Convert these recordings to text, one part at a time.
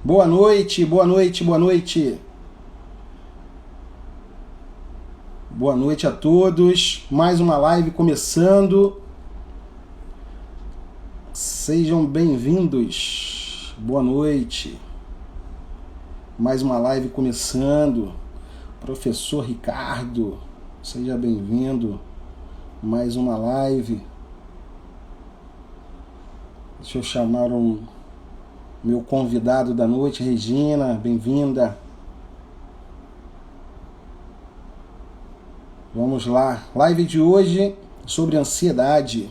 Boa noite, boa noite, boa noite. Boa noite a todos. Mais uma live começando. Sejam bem-vindos. Boa noite. Mais uma live começando. Professor Ricardo, seja bem-vindo. Mais uma live. Deixa eu chamar meu convidado da noite, Regina, bem-vinda. Vamos lá, live de hoje sobre ansiedade.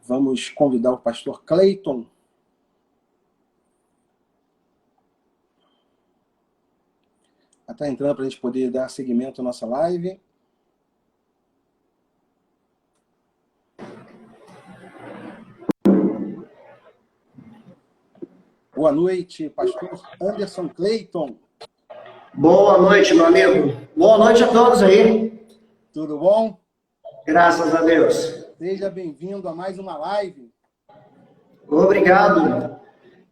Vamos convidar o pastor Cleiton. Está entrando para a gente poder dar seguimento à nossa live. Boa noite, pastor Anderson Cleiton. Boa noite, meu amigo. Boa noite a todos aí. Tudo bom? Graças a Deus. Seja bem-vindo a mais uma live. Obrigado.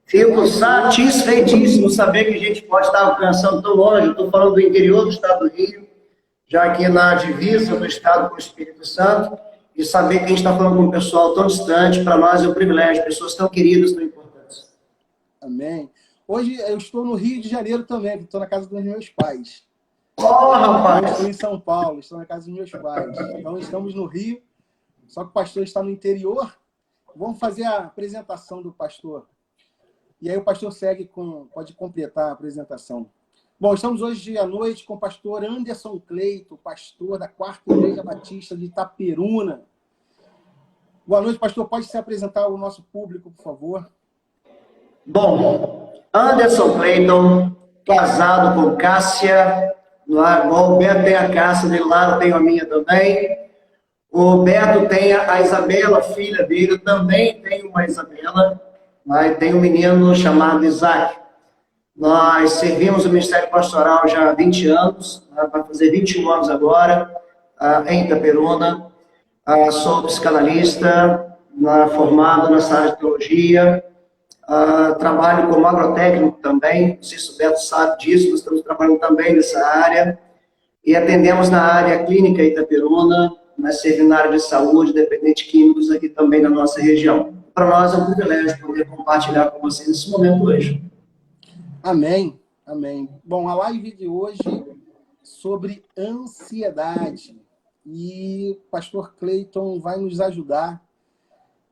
Fico satisfeitíssimo saber que a gente pode estar alcançando tão longe. Eu estou falando do interior do estado do Rio, já aqui na divisa do estado com o Espírito Santo, e saber que a gente está falando com um pessoal tão distante, para nós é um privilégio, pessoas tão queridas, tão importantes. Amém. Hoje eu estou no Rio de Janeiro também, estou na casa dos meus pais. Oh, rapaz! Eu estou em São Paulo, estou na casa dos meus pais. Então estamos no Rio, só que o pastor está no interior. Vamos fazer a apresentação do pastor. E aí o pastor pode completar a apresentação. Bom, estamos hoje à noite com o pastor Anderson Cleiton, pastor da 4ª Igreja Batista de Itaperuna. Boa noite, pastor. Pode se apresentar ao nosso público, por favor? Bom, Anderson Cleiton, casado com Cássia, igual o Beto tem a Cássia dele lá, eu tenho a minha também. O Beto tem a Isabela, filha dele, eu também tenho uma Isabela. Tem um menino chamado Isaac. Nós servimos o Ministério Pastoral já há 20 anos, vai fazer 21 anos agora, em Itaperuna. Sou psicanalista, formado nessa área de teologia. Trabalho como agrotécnico também, não sei se o Beto sabe disso, nós estamos trabalhando também nessa área. E atendemos na área clínica Itaperuna, mas servindo na área de saúde, dependentes químicos aqui também na nossa região. Para nós é um privilégio poder compartilhar com vocês nesse momento hoje. Amém, amém. Bom, a live de hoje sobre ansiedade. E o pastor Cleiton vai nos ajudar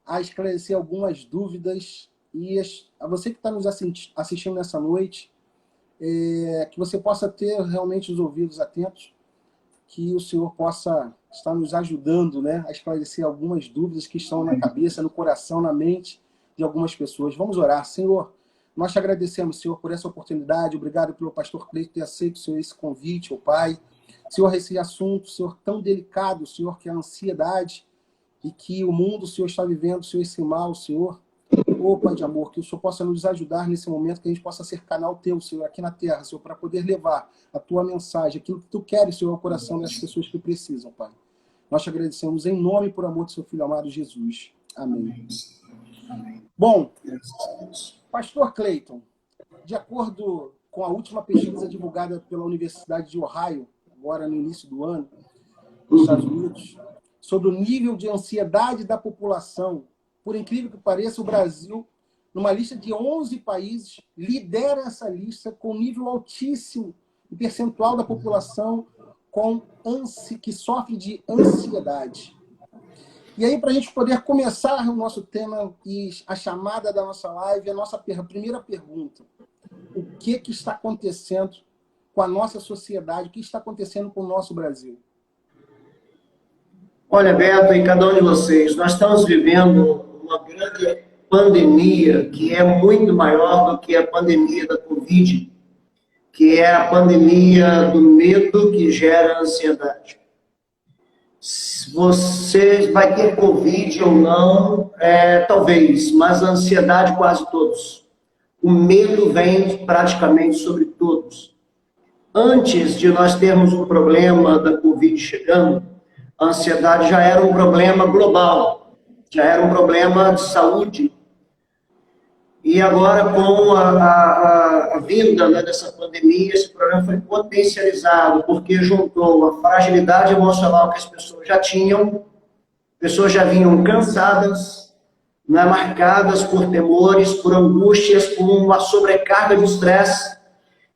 a esclarecer algumas dúvidas. E a você que está nos assistindo nessa noite, que você possa ter realmente os ouvidos atentos, que o Senhor possa estar nos ajudando, né, a esclarecer algumas dúvidas que estão na cabeça, no coração, na mente de algumas pessoas. Vamos orar. Senhor, nós te agradecemos, Senhor, por essa oportunidade. Obrigado pelo pastor Cleiton ter aceito, Senhor, esse convite, ó Pai. Senhor, esse assunto, Senhor, tão delicado, Senhor, que é a ansiedade e que o mundo, Senhor, está vivendo, Senhor, esse mal, Senhor. Ô, Pai de amor, que o Senhor possa nos ajudar nesse momento, que a gente possa ser canal teu, Senhor, aqui na terra, Senhor, para poder levar a tua mensagem, aquilo que tu queres, Senhor, ao coração das pessoas que precisam, Pai. Nós te agradecemos em nome e por amor do seu Filho amado Jesus. Amém. Amém. Bom, pastor Cleiton, de acordo com a última pesquisa divulgada pela Universidade de Ohio, agora no início do ano, nos Estados Unidos, sobre o nível de ansiedade da população, por incrível que pareça, o Brasil, numa lista de 11 países, lidera essa lista com nível altíssimo em percentual da população que sofre de ansiedade. E aí, para a gente poder começar o nosso tema e a chamada da nossa live, a nossa primeira pergunta: o que está acontecendo com a nossa sociedade? O que está acontecendo com o nosso Brasil? Olha, Beto, e cada um de vocês, nós estamos vivendo uma grande pandemia que é muito maior do que a pandemia da Covid, que é a pandemia do medo que gera ansiedade. Você vai ter Covid ou não, talvez, mas a ansiedade quase todos. O medo vem praticamente sobre todos. Antes de nós termos um problema da Covid chegando, a ansiedade já era um problema global, já era um problema de saúde. E agora, com a vinda, né, dessa pandemia, esse problema foi potencializado, porque juntou a fragilidade emocional que as pessoas já tinham, pessoas já vinham cansadas, né, marcadas por temores, por angústias, por uma sobrecarga de estresse,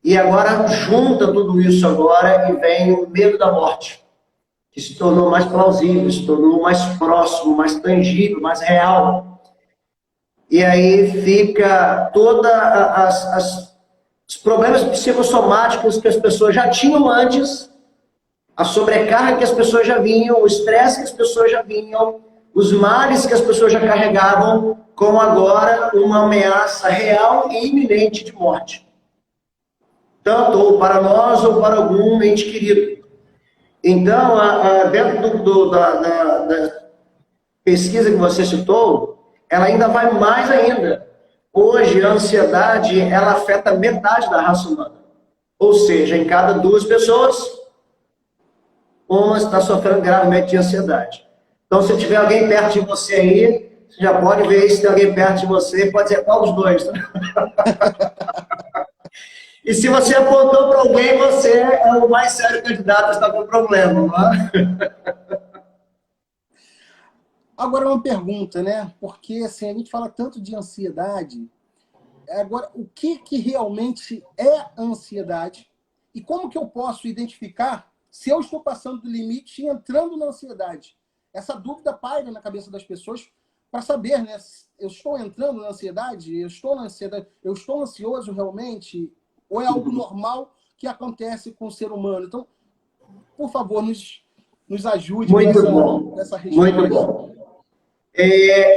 e agora junta tudo isso agora e vem o medo da morte, que se tornou mais plausível, se tornou mais próximo, mais tangível, mais real. E aí fica todos os problemas psicossomáticos que as pessoas já tinham antes, a sobrecarga que as pessoas já vinham, o estresse que as pessoas já vinham, os males que as pessoas já carregavam, com agora uma ameaça real e iminente de morte. Tanto ou para nós ou para algum ente querido. Então, dentro da pesquisa que você citou, ela ainda vai mais ainda. Hoje, a ansiedade, ela afeta metade da raça humana. Ou seja, em cada 2 pessoas, uma está sofrendo gravemente de ansiedade. Então, se tiver alguém perto de você aí, você já pode ver se tem alguém perto de você, pode ser qual dos dois. Tá? E se você apontou para alguém, você é o mais sério candidato a estar com problema. Não é? Agora, uma pergunta, né? Porque assim, a gente fala tanto de ansiedade. Agora, o que realmente é ansiedade? E como que eu posso identificar se eu estou passando do limite e entrando na ansiedade? Essa dúvida paira na cabeça das pessoas para saber, né? Eu estou entrando na ansiedade? Eu estou na ansiedade? Eu estou ansioso realmente? Ou é algo normal que acontece com o ser humano? Então, por favor, nos ajude nessa resposta. Muito bom.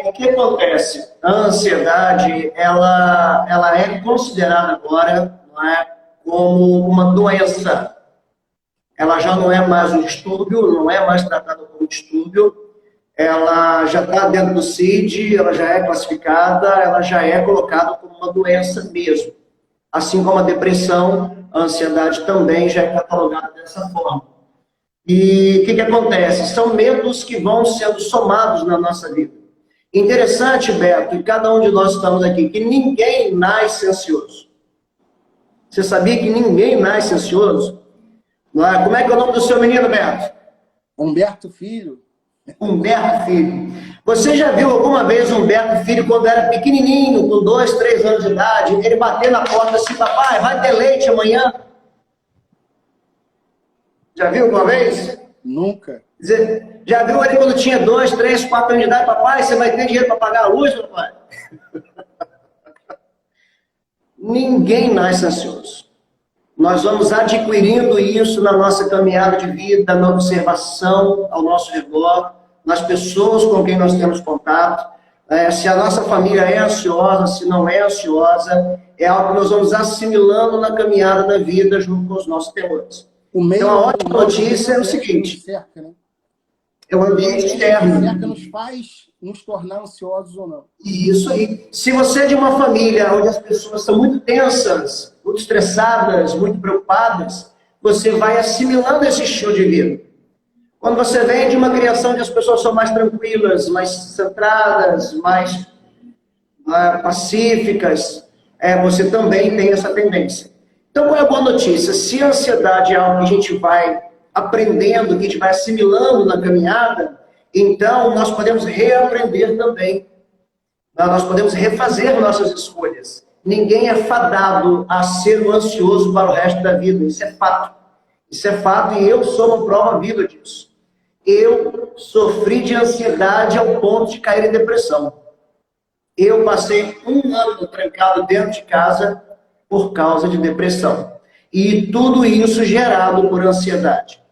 O que acontece? A ansiedade, ela é considerada agora, não é, como uma doença. Ela já não é mais um distúrbio, não é mais tratada como distúrbio, ela já está dentro do CID, ela já é classificada, ela já é colocada como uma doença mesmo. Assim como a depressão, a ansiedade também já é catalogada dessa forma. E o que acontece? São medos que vão sendo somados na nossa vida. Interessante, Beto, que cada um de nós estamos aqui, que ninguém nasce ansioso. Você sabia que ninguém nasce ansioso? Como é que é o nome do seu menino, Beto? Humberto Filho. Humberto Filho. Você já viu alguma vez o Humberto Filho, quando era pequenininho, com 2, 3 anos de idade, ele bater na porta assim, papai, vai ter leite amanhã? Já viu alguma vez? Nunca. Já viu ele quando tinha 2, 3, 4 anos de idade? Papai, você vai ter dinheiro para pagar a luz, papai? Ninguém nasce ansioso. Nós vamos adquirindo isso na nossa caminhada de vida, na observação ao nosso redor, nas pessoas com quem nós temos contato. Se a nossa família é ansiosa, se não é ansiosa, é algo que nós vamos assimilando na caminhada da vida junto com os nossos temores. Então, a ótima notícia é o seguinte: é o ambiente externo. Cerca nos faz nos tornar ansiosos ou não. Isso aí. Se você é de uma família onde as pessoas são muito tensas, muito estressadas, muito preocupadas, você vai assimilando esse estilo de vida. Quando você vem de uma criação onde as pessoas são mais tranquilas, mais centradas, mais pacíficas, você também tem essa tendência. Então, qual é a boa notícia? Se a ansiedade é algo que a gente vai aprendendo, que a gente vai assimilando na caminhada, então nós podemos reaprender também. Nós podemos refazer nossas escolhas. Ninguém é fadado a ser um ansioso para o resto da vida. Isso é fato. Isso é fato e eu sou uma prova viva disso. Eu sofri de ansiedade ao ponto de cair em depressão. Eu passei 1 ano trancado dentro de casa por causa de depressão. E tudo isso gerado por ansiedade.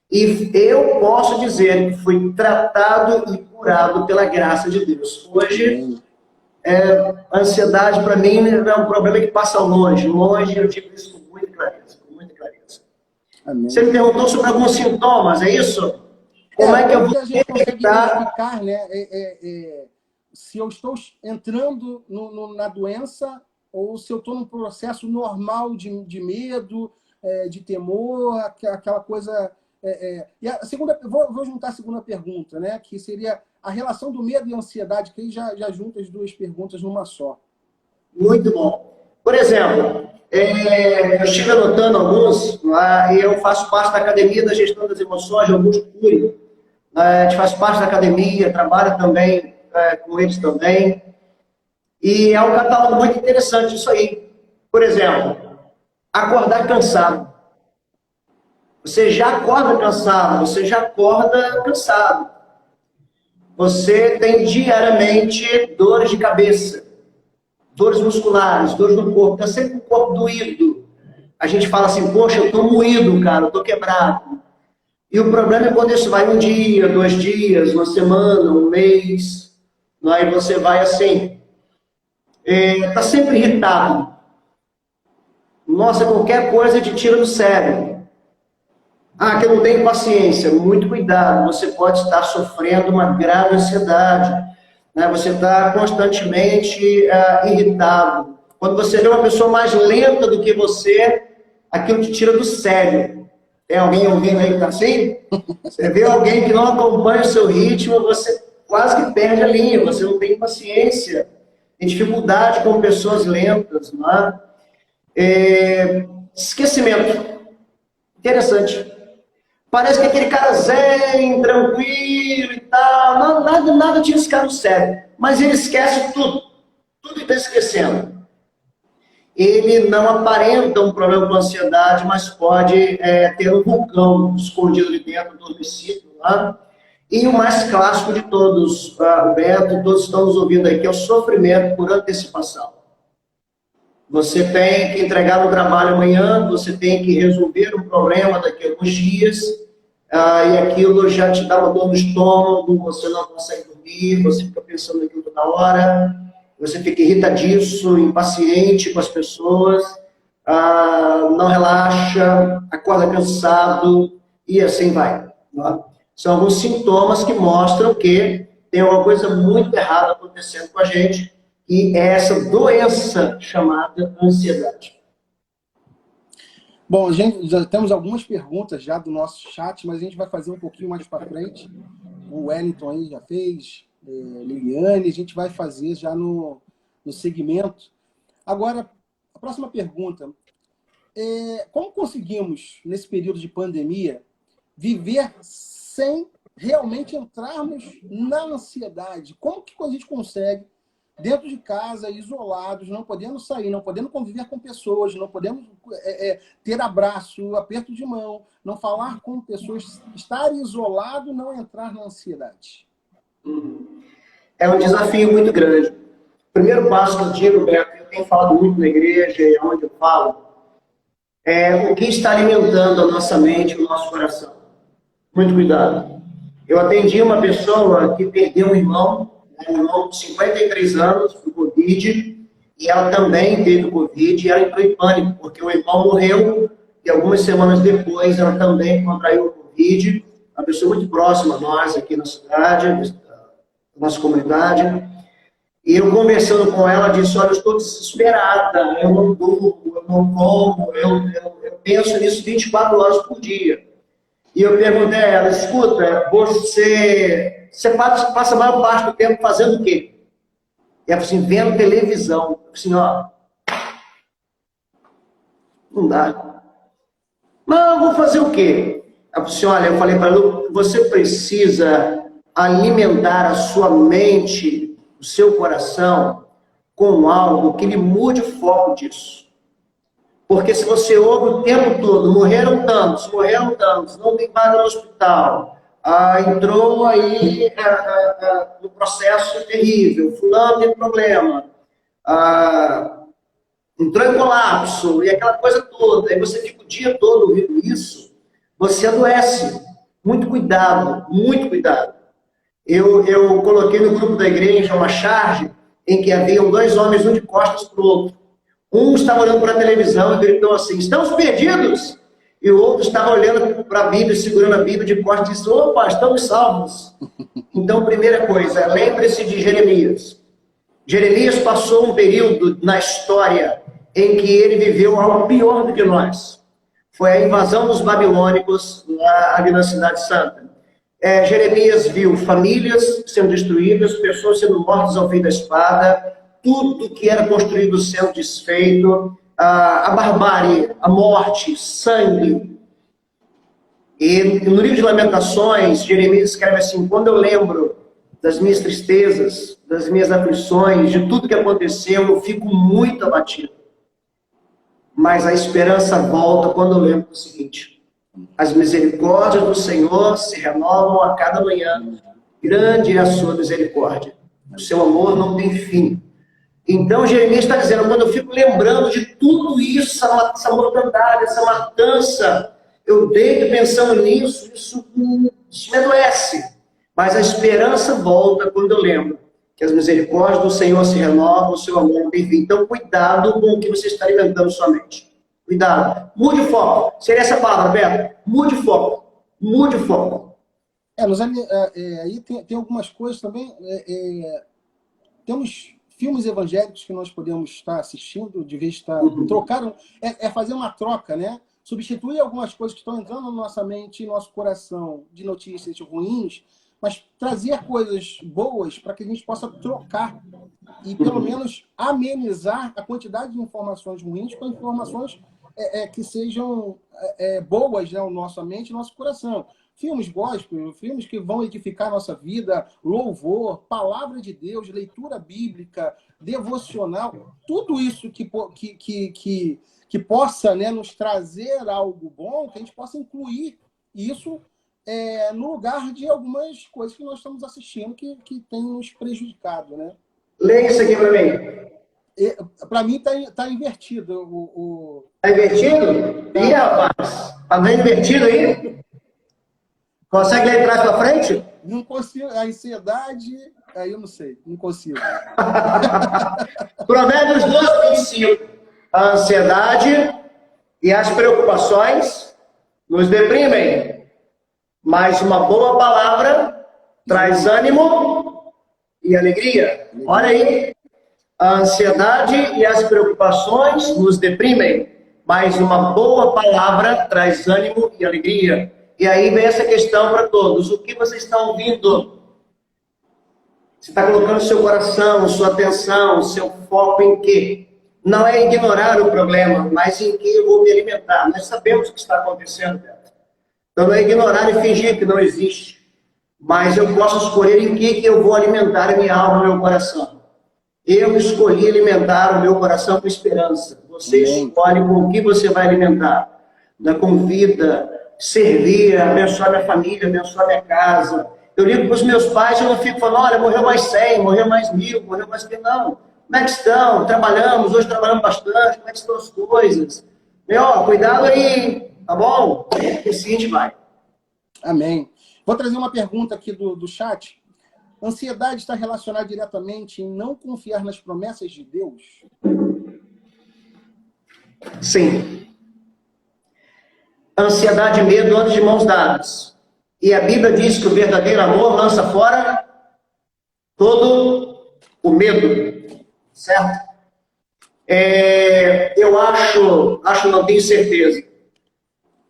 E eu posso dizer que fui tratado e curado pela graça de Deus. Hoje, a ansiedade para mim é um problema que passa longe. Longe, eu digo isso com muita clareza. Com muita clareza. Amém. Você me perguntou sobre alguns sintomas, é isso? Como é que eu vou a gente consegue identificar, né? Se eu estou entrando na doença ou se eu estou num processo normal de medo, de temor, aquela coisa... E a segunda, vou juntar a segunda pergunta, né? Que seria a relação do medo e ansiedade, que aí já junta as duas perguntas numa só. Muito bom. Por exemplo, eu estive anotando alguns, e eu faço parte da Academia da Gestão das Emoções de Augusto Cury. A gente faz parte da academia, trabalha também com eles também. E é um catálogo muito interessante isso aí. Por exemplo, acordar cansado. Você já acorda cansado, você já acorda cansado. Você tem diariamente dores de cabeça, dores musculares, dores no corpo, está sempre com o corpo doído. A gente fala assim, poxa, eu estou moído, cara, eu estou quebrado. E o problema é quando isso vai um dia, 2 dias, uma semana, um mês, aí você vai assim, está sempre irritado. Nossa, qualquer coisa te tira do sério. Ah, que eu não tenho paciência. Muito cuidado, você pode estar sofrendo uma grave ansiedade. Né? Você está constantemente irritado. Quando você vê uma pessoa mais lenta do que você, aquilo te tira do sério. Tem alguém ouvindo aí que está assim? Você vê alguém que não acompanha o seu ritmo, você quase que perde a linha, você não tem paciência. Tem dificuldade com pessoas lentas. Não é? Esquecimento. Interessante. Parece que aquele cara zen, tranquilo e tal, nada tira esse cara do sério. Mas ele esquece tudo. Tudo está esquecendo. Ele não aparenta um problema com ansiedade, mas pode ter um vulcão escondido ali dentro, adormecido. Né? E o mais clássico de todos, o Beto, todos estão nos ouvindo aí, que é o sofrimento por antecipação. Você tem que entregar no trabalho amanhã, você tem que resolver um problema daqui a alguns dias, e aquilo já te dá uma dor no estômago, você não consegue dormir, você fica pensando naquilo toda hora, você fica irritadiço, impaciente com as pessoas, não relaxa, acorda cansado, e assim vai. Né? São alguns sintomas que mostram que tem alguma coisa muito errada acontecendo com a gente, e é essa doença chamada ansiedade. Bom, gente, já temos algumas perguntas já do nosso chat, mas a gente vai fazer um pouquinho mais para frente. O Wellington aí já fez, Liliane, a gente vai fazer já no segmento. Agora, a próxima pergunta. Como conseguimos, nesse período de pandemia, viver sem realmente entrarmos na ansiedade? Como que a gente consegue, dentro de casa, isolados, não podendo sair, não podendo conviver com pessoas, não podemos ter abraço, aperto de mão, não falar com pessoas, estar isolado, não entrar na ansiedade? É um desafio muito grande. O primeiro passo que eu digo, Beto, eu tenho falado muito na igreja, e onde eu falo, é o que está alimentando a nossa mente, o nosso coração. Muito cuidado. Eu atendi uma pessoa que perdeu um irmão de 53 anos, com Covid, e ela também teve Covid, e ela entrou em pânico, porque o irmão morreu, e algumas semanas depois ela também contraiu o Covid, uma pessoa muito próxima a nós aqui na cidade, na nossa comunidade, e eu conversando com ela, disse, olha, eu estou desesperada, eu não durmo, eu não como, eu penso nisso 24 horas por dia. E eu perguntei a ela, escuta, você passa a maior parte do tempo fazendo o quê? E ela falou assim, vendo televisão. Eu falei assim, ó, não dá. Não, vou fazer o quê? Ela falou assim, olha, eu falei para ela, você precisa alimentar a sua mente, o seu coração, com algo que lhe mude o foco disso. Porque se você ouve o tempo todo, morreram tantos, não tem vaga no hospital, entrou aí no processo terrível, fulano tem problema, entrou em colapso, e aquela coisa toda, aí você fica o dia todo ouvindo isso, você adoece. Muito cuidado, muito cuidado. Eu coloquei no grupo da igreja uma charge em que haviam 2 homens, um de costas para o outro. Um estava olhando para a televisão e gritou assim, estamos perdidos! E o outro estava olhando para a Bíblia, segurando a Bíblia de costas e disse, opa, estamos salvos. Então, primeira coisa, lembre-se de Jeremias. Jeremias passou um período na história em que ele viveu algo pior do que nós. Foi a invasão dos babilônicos ali na Cidade Santa. Jeremias viu famílias sendo destruídas, pessoas sendo mortas ao fim da espada, tudo que era construído sendo desfeito, a barbárie, a morte, sangue. E no livro de Lamentações, Jeremias escreve assim: quando eu lembro das minhas tristezas, das minhas aflições, de tudo que aconteceu, eu fico muito abatido. Mas a esperança volta quando eu lembro do seguinte: as misericórdias do Senhor se renovam a cada manhã, grande é a sua misericórdia, o seu amor não tem fim. Então Jeremias está dizendo, quando eu fico lembrando de tudo isso, essa mortandade, essa matança, eu deito pensando nisso, isso me adoece. Mas a esperança volta quando eu lembro que as misericórdias do Senhor se renovam, o seu amor não tem fim. Então cuidado com o que você está alimentando sua mente. Cuidado. Mude o foco. Seria essa palavra, Beto? Mude o foco. Mude o foco. Aí tem algumas coisas também. Temos filmes evangélicos que nós podemos estar assistindo, de vez estar trocar, fazer uma troca, né? Substituir algumas coisas que estão entrando na nossa mente e nosso coração de notícias ruins, mas trazer coisas boas para que a gente possa trocar e pelo menos amenizar a quantidade de informações ruins com informações que sejam boas, né, na nossa mente e nosso coração. Filmes gospel, filmes que vão edificar a nossa vida, louvor, palavra de Deus, leitura bíblica, devocional, tudo isso que possa, né, nos trazer algo bom, que a gente possa incluir isso no lugar de algumas coisas que nós estamos assistindo que tem nos prejudicado, né? Leia isso aqui para mim. Para mim está invertido. Está invertido? Ih, rapaz, está bem invertido aí? Consegue ler de trás para frente? Não consigo. A ansiedade, aí eu não sei, não consigo. Provérbios 12:25. A ansiedade e as preocupações nos deprimem, mas uma boa palavra traz ânimo e alegria. Olha aí. A ansiedade e as preocupações nos deprimem, mas uma boa palavra traz ânimo e alegria. E aí vem essa questão para todos. O que vocês estão ouvindo? Você está colocando seu coração, sua atenção, seu foco em quê? Não é ignorar o problema, mas em que eu vou me alimentar. Nós sabemos o que está acontecendo, Beto. Então não é ignorar e fingir que não existe. Mas eu posso escolher em que eu vou alimentar a minha alma, meu coração. Eu escolhi alimentar o meu coração com esperança. Você escolhe com o que você vai alimentar. Com vida, servir, abençoar minha família, abençoar minha casa. Eu ligo para os meus pais e eu não fico falando, olha, morreu mais 100, morreu mais 1000, morreu mais 100. Não. Como é que estão? Trabalhamos, hoje trabalhamos bastante, como é que estão as coisas? Cuidado aí, tá bom? E assim a gente vai. Amém. Vou trazer uma pergunta aqui do chat. Ansiedade está relacionada diretamente em não confiar nas promessas de Deus? Sim. Ansiedade e medo andam de mãos dadas. E a Bíblia diz que o verdadeiro amor lança fora todo o medo. Certo? Eu acho, não tenho certeza,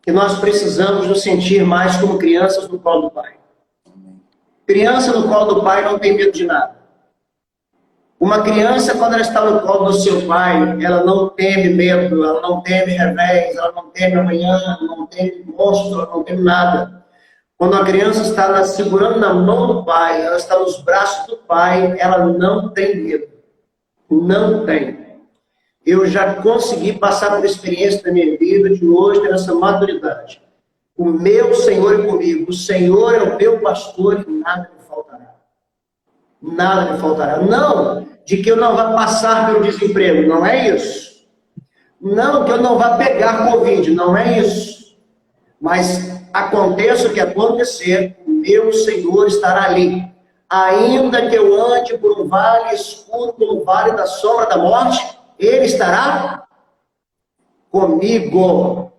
que nós precisamos nos sentir mais como crianças no colo do Pai. Criança no colo do pai não tem medo de nada. Uma criança, quando ela está no colo do seu pai, ela não teme medo, ela não teme revés, ela não teme amanhã, não teme monstro, ela não teme nada. Quando a criança está segurando na mão do pai, ela está nos braços do pai, ela não tem medo. Não tem. Eu já consegui passar por experiência da minha vida de hoje, ter essa maturidade. O meu Senhor é comigo, o Senhor é o meu pastor e nada me faltará. Nada me faltará. Não de que eu não vá passar pelo desemprego, não é isso. Não que eu não vá pegar Covid, não é isso. Mas aconteça o que acontecer, o meu Senhor estará ali. Ainda que eu ande por um vale escuro, por um vale da sombra da morte, Ele estará comigo.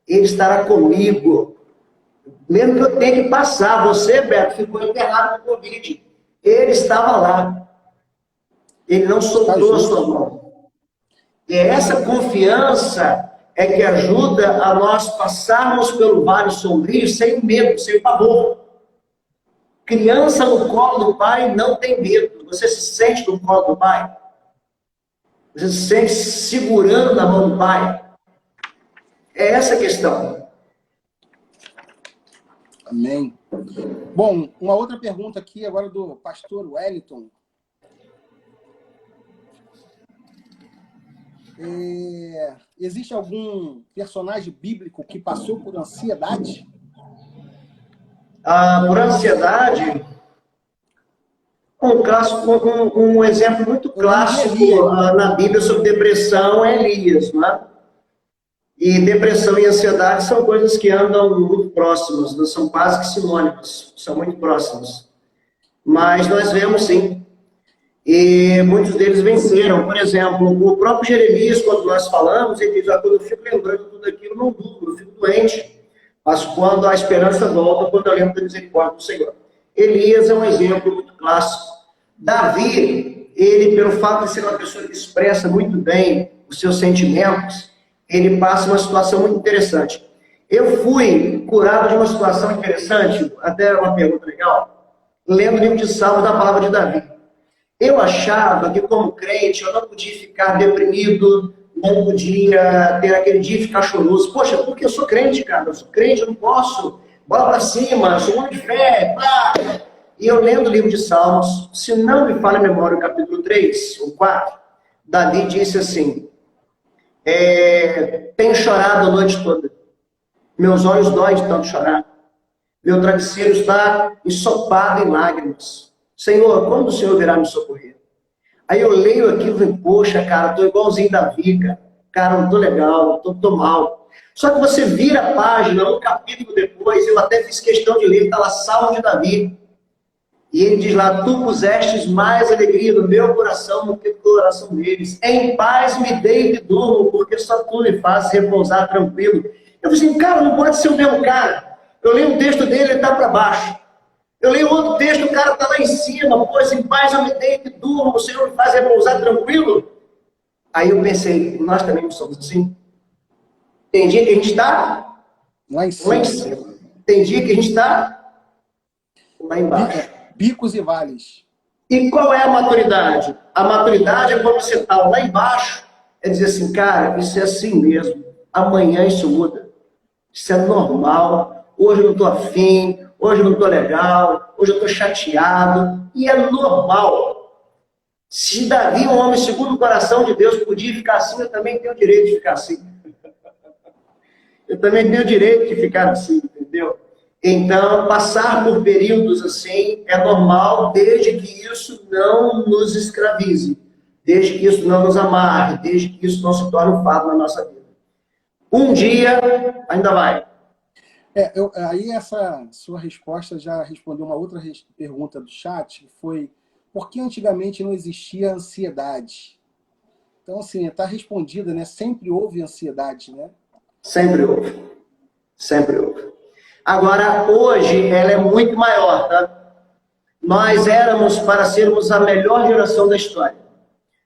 Ele estará comigo. Mesmo que eu tenha que passar. Você, Beto, ficou internado com Covid. Ele estava lá. Ele não soltou a sua mão. E essa confiança é que ajuda a nós passarmos pelo vale sombrio sem medo, sem pavor. Criança no colo do pai não tem medo. Você se sente no colo do pai? Você se sente segurando na mão do Pai? É essa a questão. Amém. Bom, uma outra pergunta aqui agora do pastor Wellington. Existe algum personagem bíblico que passou por ansiedade? Por ansiedade, um exemplo muito clássico na Bíblia sobre depressão é Elias, né? E depressão e ansiedade são coisas que andam muito próximas, não são quase que sinônimas, são muito próximas. Mas nós vemos sim, e muitos deles venceram. Por exemplo, o próprio Jeremias, quando nós falamos, ele diz: quando eu fico lembrando de tudo aquilo, não durmo, eu fico doente. Mas quando a esperança volta, quando eu lembro da misericórdia do Senhor. Elias é um exemplo muito clássico. Davi, ele, pelo fato de ser uma pessoa que expressa muito bem os seus sentimentos, ele passa uma situação muito interessante. Eu fui curado de uma situação interessante, até uma pergunta legal, lendo o livro de Salmos da palavra de Davi. Eu achava que, como crente, eu não podia ficar deprimido, não podia ter aquele dia e ficar choroso. Poxa, porque eu sou crente, cara. Eu sou crente, eu não posso. Bora pra cima, sou um homem de fé. Pá. E eu lendo o livro de Salmos, se não me falha a memória, o capítulo 3 ou 4, Davi disse assim: tenho chorado a noite toda. Meus olhos doem de tanto chorar. Meu travesseiro está ensopado em lágrimas. Senhor, quando o Senhor virá me socorrer? Aí eu leio aquilo e digo: poxa, cara, tô igualzinho Davi, cara. Cara, não tô legal, tô mal. Só que você vira a página, um capítulo depois, eu até fiz questão de ler, está lá Salmo de Davi. E ele diz lá: tu pusestes mais alegria no meu coração do que no coração deles. Em paz me deito e durmo, porque só tu me fazes repousar tranquilo. Eu falei assim: cara, não pode ser o mesmo cara. Eu leio um texto dele, ele está para baixo. Eu leio outro texto, o cara está lá em cima. Pois em paz eu me deito e durmo, o Senhor me faz repousar tranquilo. Aí eu pensei: nós também não somos assim. Tem dia que a gente está lá em cima. Tem dia que a gente está lá embaixo. Picos e vales. E qual é a maturidade? A maturidade é quando você está lá embaixo, é dizer assim: cara, isso é assim mesmo. Amanhã isso muda. Isso é normal. Hoje eu não estou afim, hoje eu não estou legal, hoje eu estou chateado. E é normal. Se Davi, um homem segundo o coração de Deus, podia ficar assim, eu também tenho o direito de ficar assim. Eu também tenho o direito de ficar assim, entendeu? Então, passar por períodos assim é normal, desde que isso não nos escravize, desde que isso não nos amarre, desde que isso não se torne um fardo na nossa vida. Um dia ainda vai. Aí essa sua resposta já respondeu uma outra pergunta do chat, que foi: por que antigamente não existia ansiedade? Então, assim, está respondida, né? Sempre houve ansiedade, né? Sempre houve. Sempre houve. Agora, hoje, ela é muito maior, tá? Nós éramos para sermos a melhor geração da história.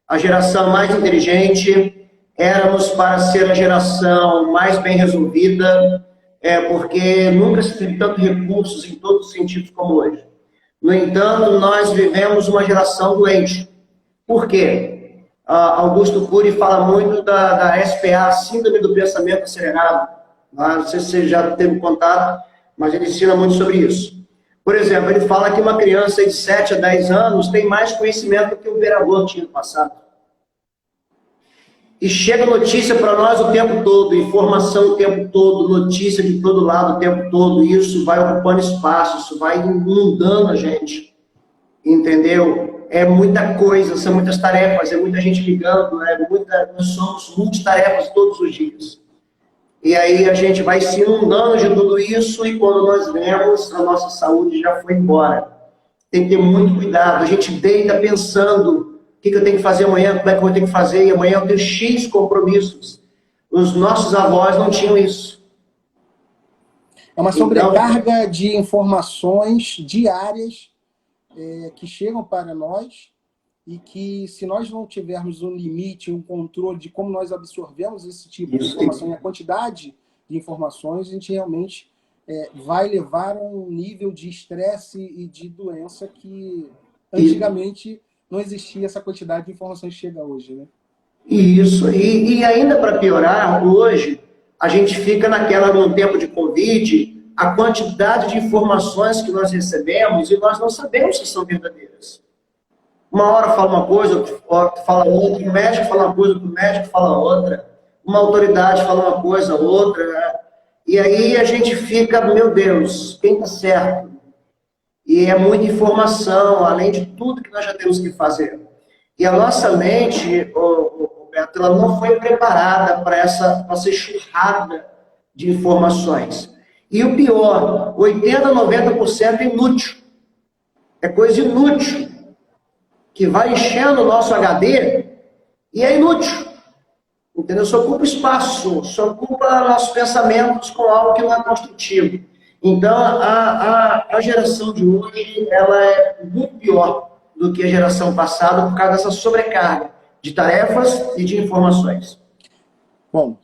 A geração mais inteligente, éramos para ser a geração mais bem resolvida, porque nunca se teve tantos recursos em todos os sentidos como hoje. No entanto, nós vivemos uma geração doente. Por quê? Augusto Cury fala muito da SPA, Síndrome do Pensamento Acelerado. Não sei se você já teve contato, mas ele ensina muito sobre isso. Por exemplo, ele fala que uma criança de 7 a 10 anos tem mais conhecimento que o vereador tinha no passado. E chega notícia para nós o tempo todo, informação o tempo todo, notícia de todo lado o tempo todo, e isso vai ocupando espaço, isso vai inundando a gente, entendeu? É muita coisa, são muitas tarefas, é muita gente ligando, nós somos multitarefas todos os dias. E aí a gente vai se inundando de tudo isso, e quando nós vemos, a nossa saúde já foi embora. Tem que ter muito cuidado. A gente deita pensando: o que eu tenho que fazer amanhã, como é que eu vou ter que fazer, e amanhã eu tenho X compromissos. Os nossos avós não tinham isso. É uma sobrecarga de informações diárias que chegam para nós, e que, se nós não tivermos um limite, um controle de como nós absorvemos esse tipo de informação e a quantidade de informações, a gente realmente vai levar a um nível de estresse e de doença que antigamente não existia essa quantidade de informações que chega hoje, né? Isso, e ainda para piorar, hoje, a gente fica num tempo de Covid, a quantidade de informações que nós recebemos e nós não sabemos se são verdadeiras. Uma hora fala uma coisa, outra fala outra, o médico fala uma coisa, o médico fala outra, uma autoridade fala uma coisa, outra, né? E aí a gente fica, meu Deus, quem está certo? E é muita informação, além de tudo que nós já temos que fazer. E a nossa mente, Beto, ela não foi preparada para essa enxurrada de informações. E o pior, 80%, 90% é inútil. É coisa inútil, que vai enchendo o nosso HD e é inútil. Entendeu? Só ocupa espaço, só ocupa nossos pensamentos com algo que não é construtivo. Então, a geração de hoje, ela é muito pior do que a geração passada por causa dessa sobrecarga de tarefas e de informações. Bom,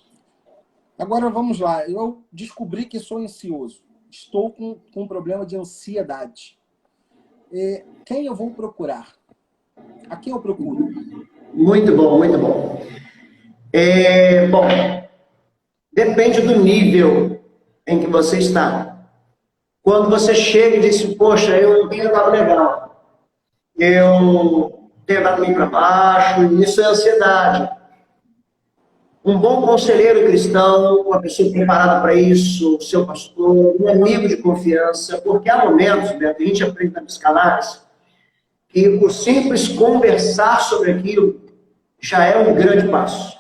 agora vamos lá. Eu descobri que sou ansioso. Estou com um problema de ansiedade. Quem eu vou procurar? A quem eu procuro? Muito bom, muito bom. Bom, depende do nível em que você está. Quando você chega e diz, poxa, eu não tenho nada legal, eu tenho nada bem para baixo, isso é ansiedade. Um bom conselheiro cristão, uma pessoa preparada para isso, o seu pastor, um amigo de confiança, porque há momentos, Beto, a gente aprende na psicanálise, que o simples conversar sobre aquilo já é um grande passo.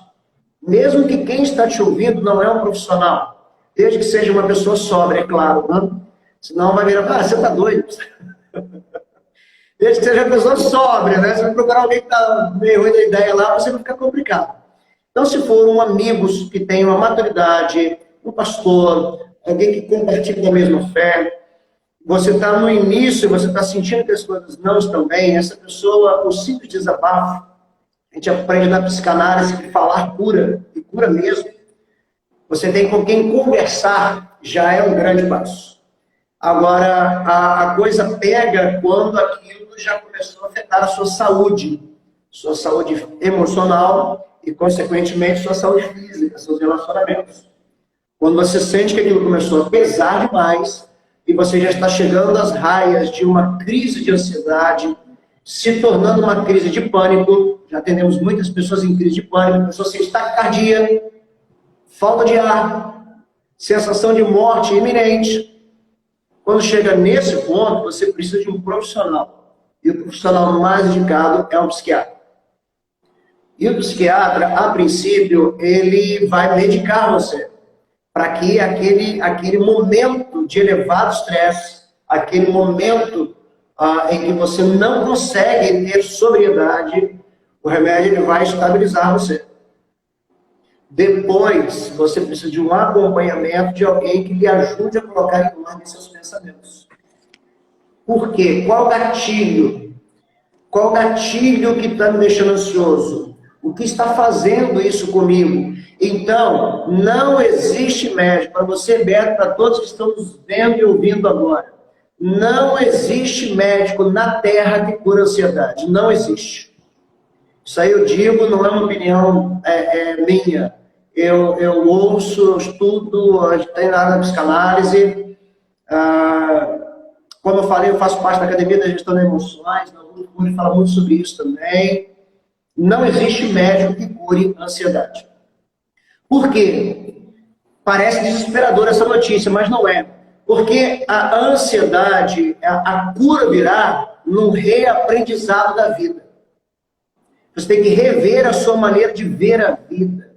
Mesmo que quem está te ouvindo não é um profissional, desde que seja uma pessoa sóbria, é claro, né? Senão vai virar, você está doido. Desde que seja uma pessoa sóbria, né? Você vai procurar alguém que está meio ruim da ideia lá, você vai ficar complicado. Então, se for um amigo que tem uma maturidade, um pastor, alguém que compartilha da mesma fé, você está no início, você está sentindo que as coisas não estão bem, essa pessoa, o simples desabafo, a gente aprende na psicanálise que falar cura, e cura mesmo. Você tem com quem conversar, já é um grande passo. Agora, a coisa pega quando aquilo já começou a afetar a sua saúde emocional e, consequentemente, sua saúde física, seus relacionamentos. Quando você sente que aquilo começou a pesar demais e você já está chegando às raias de uma crise de ansiedade, se tornando uma crise de pânico, já atendemos muitas pessoas em crise de pânico, pessoas sem taquicardia, falta de ar, sensação de morte iminente. Quando chega nesse ponto, você precisa de um profissional. E o profissional mais indicado é um psiquiatra. E o psiquiatra, a princípio, ele vai medicar você para que aquele momento de elevado estresse, aquele momento em que você não consegue ter sobriedade, o remédio ele vai estabilizar você. Depois, você precisa de um acompanhamento de alguém que lhe ajude a colocar em ordem seus pensamentos. Por quê? Qual gatilho? Qual gatilho que está me deixando ansioso? O que está fazendo isso comigo? Então, não existe médico, para você, Beto, para todos que estão nos vendo e ouvindo agora, não existe médico na Terra que cura a ansiedade. Não existe. Isso aí eu digo, não é uma opinião minha. Eu ouço, eu estudo, tem nada na psicanálise. Como eu falei, eu faço parte da Academia da Gestão das Emoções, na Lula fala muito sobre isso também. Não existe médico que cure a ansiedade. Por quê? Parece desesperadora essa notícia, mas não é. Porque a ansiedade, a cura virá no reaprendizado da vida. Você tem que rever a sua maneira de ver a vida.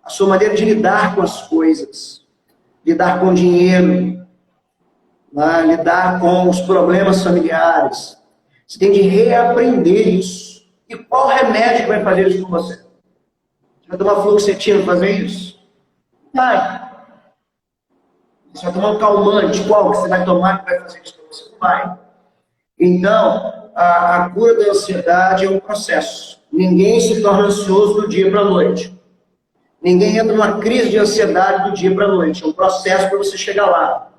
A sua maneira de lidar com as coisas. Lidar com o dinheiro. Né? Lidar com os problemas familiares. Você tem de reaprender isso. E qual remédio vai fazer isso com você? Você vai tomar fluoxetina para fazer isso? Vai. Você vai tomar um calmante, qual que você vai tomar que vai fazer isso para você? Não vai. Então, a cura da ansiedade é um processo. Ninguém se torna ansioso do dia para a noite. Ninguém entra numa crise de ansiedade do dia para a noite. É um processo para você chegar lá.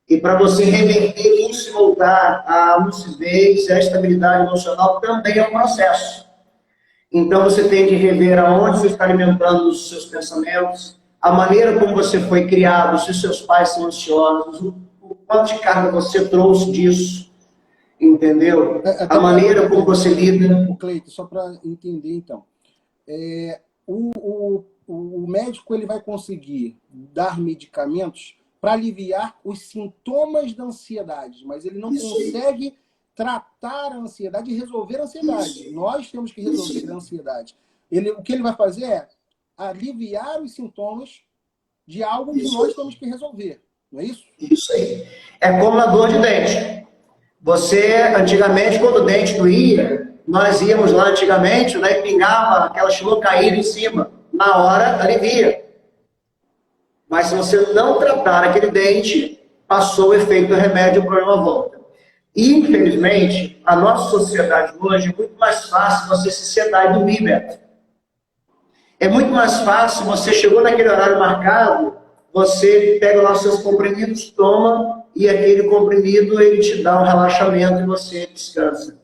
E para você reverter isso e voltar à lucidez, à estabilidade emocional, também é um processo. Então você tem de rever aonde você está alimentando os seus pensamentos, a maneira como você foi criado, se os seus pais são ansiosos, o quanto de carga você trouxe disso, entendeu? A maneira como você lida. O Cleiton, só para entender então, o médico ele vai conseguir dar medicamentos para aliviar os sintomas da ansiedade, mas ele não consegue tratar a ansiedade e resolver a ansiedade. Nós temos que resolver a ansiedade. O que ele vai fazer é aliviar os sintomas de algo que nós temos que resolver. Não é isso? Isso aí. É como na dor de dente. Você, antigamente, quando o dente doía, nós íamos lá antigamente, né, e pingava aquela xilocaína em cima. Na hora, alivia. Mas se você não tratar aquele dente, passou o efeito do remédio, o problema volta. E, infelizmente, a nossa sociedade hoje é muito mais fácil você se sentar e dormir, Beto. É muito mais fácil, você chegou naquele horário marcado, você pega lá os seus comprimidos, toma, e aquele comprimido ele te dá um relaxamento e você descansa.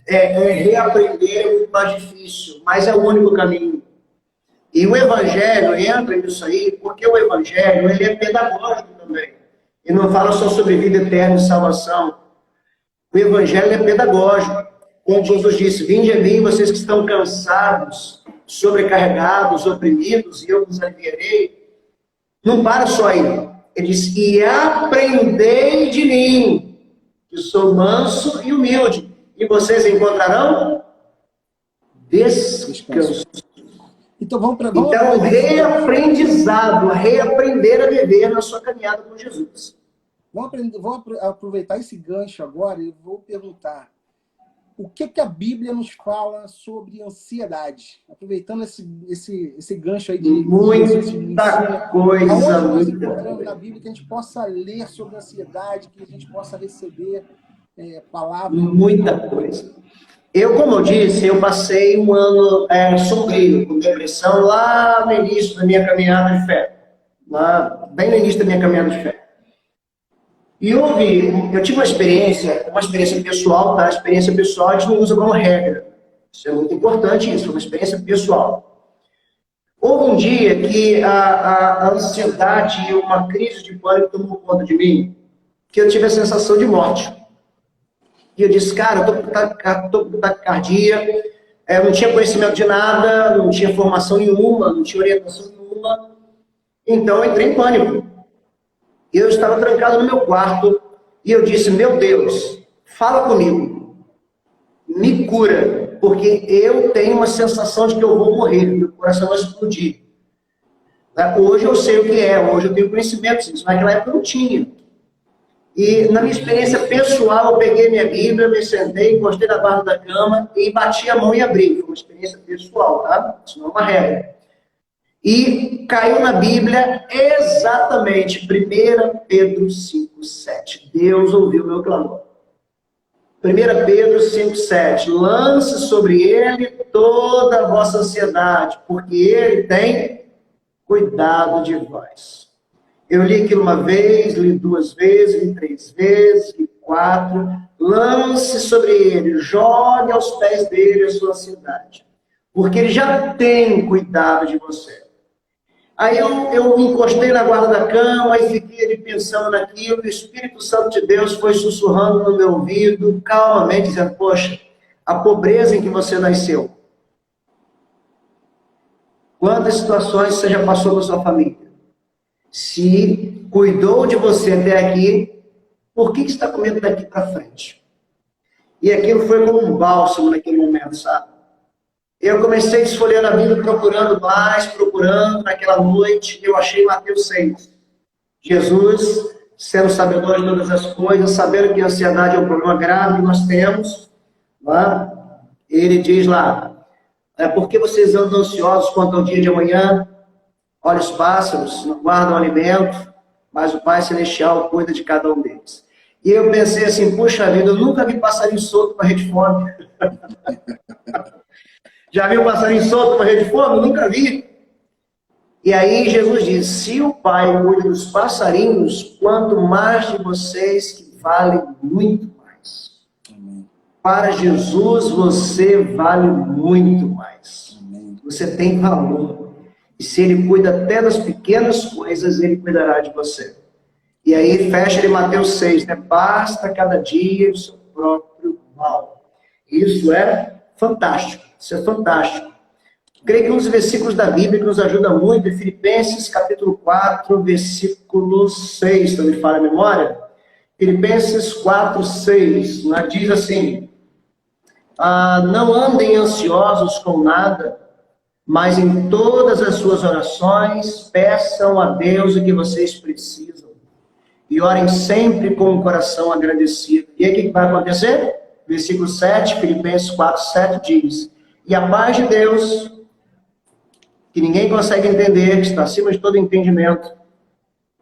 Reaprender é muito mais difícil, mas é o único caminho. E o Evangelho entra nisso aí, porque o Evangelho ele é pedagógico também. E não fala só sobre vida eterna e salvação. O Evangelho é pedagógico. Como Jesus disse, vinde a mim, vocês que estão cansados, sobrecarregados, oprimidos, e eu vos aliviarei. Não para só aí. Ele diz, e aprendei de mim, que sou manso e humilde, e vocês encontrarão descanso. Então, vamos reaprendizado, reaprender a viver na sua caminhada com Jesus. Vamos aproveitar esse gancho agora e vou perguntar o que a Bíblia nos fala sobre ansiedade? Aproveitando esse gancho aí de muita coisa. Aonde nós encontramos na Bíblia que a gente possa ler sobre ansiedade, que a gente possa receber palavras? Muita coisa. Como eu disse, eu passei um ano sombrio, com depressão, lá no início da minha caminhada de fé. Bem no início da minha caminhada de fé. E eu tive uma experiência pessoal, tá? A experiência pessoal a gente não usa como regra. Isso é muito importante, isso, uma experiência pessoal. Houve um dia que a ansiedade e uma crise de pânico tomou conta de mim, que eu tive a sensação de morte. E eu disse, cara, eu tô com taquicardia, eu não tinha conhecimento de nada, não tinha formação nenhuma, não tinha orientação nenhuma. Então eu entrei em pânico. Eu estava trancado no meu quarto e eu disse, meu Deus, fala comigo, me cura, porque eu tenho uma sensação de que eu vou morrer, meu coração vai explodir. Hoje eu sei o que é, hoje eu tenho conhecimento disso, naquela época eu não tinha. E na minha experiência pessoal, eu peguei minha Bíblia, me sentei, encostei na barra da cama e bati a mão e abri. Foi uma experiência pessoal, tá? Isso não é uma regra. E caiu na Bíblia exatamente 1 Pedro 5,7. Deus ouviu meu clamor. 1 Pedro 5,7. Lance sobre ele toda a vossa ansiedade, porque ele tem cuidado de vós. Eu li aquilo uma vez, li 2 vezes, li 3 vezes, li 4. Lance sobre ele, jogue aos pés dele a sua ansiedade, porque ele já tem cuidado de você. Aí eu me encostei na guarda da cama e fiquei ali pensando naquilo, e o Espírito Santo de Deus foi sussurrando no meu ouvido, calmamente, dizendo, poxa, a pobreza em que você nasceu, quantas situações você já passou na sua família? Se cuidou de você até aqui, por que está com medo daqui para frente? E aquilo foi como um bálsamo naquele momento, sabe? Eu comecei a esfolhar a Bíblia, procurando, naquela noite, eu achei Mateus 6. Jesus, sendo sabedor de todas as coisas, sabendo que a ansiedade é um problema grave que nós temos, ele diz lá, por que vocês andam ansiosos quanto ao dia de amanhã? Olha os pássaros, não guardam alimento, mas o Pai Celestial cuida de cada um deles. E eu pensei assim, puxa vida, eu nunca vi passarinho solto para rede de fome. Já viu passarinho solto para rede de fome? Nunca vi. E aí Jesus diz, se o Pai cuida dos passarinhos, quanto mais de vocês que valem muito mais. Para Jesus, você vale muito mais. Você tem valor. E se Ele cuida até das pequenas coisas, Ele cuidará de você. E aí fecha ele Mateus 6, né? Basta cada dia o seu próprio mal. Isso é fantástico. Isso é fantástico. Creio que um dos versículos da Bíblia que nos ajuda muito é Filipenses capítulo 4, versículo 6, se não me falha a memória. Filipenses 4, 6, né? Diz assim: não andem ansiosos com nada, mas em todas as suas orações peçam a Deus o que vocês precisam e orem sempre com o coração agradecido. E aí o que vai acontecer? Versículo 7, Filipenses 4, 7 diz: e a paz de Deus, que ninguém consegue entender, que está acima de todo entendimento,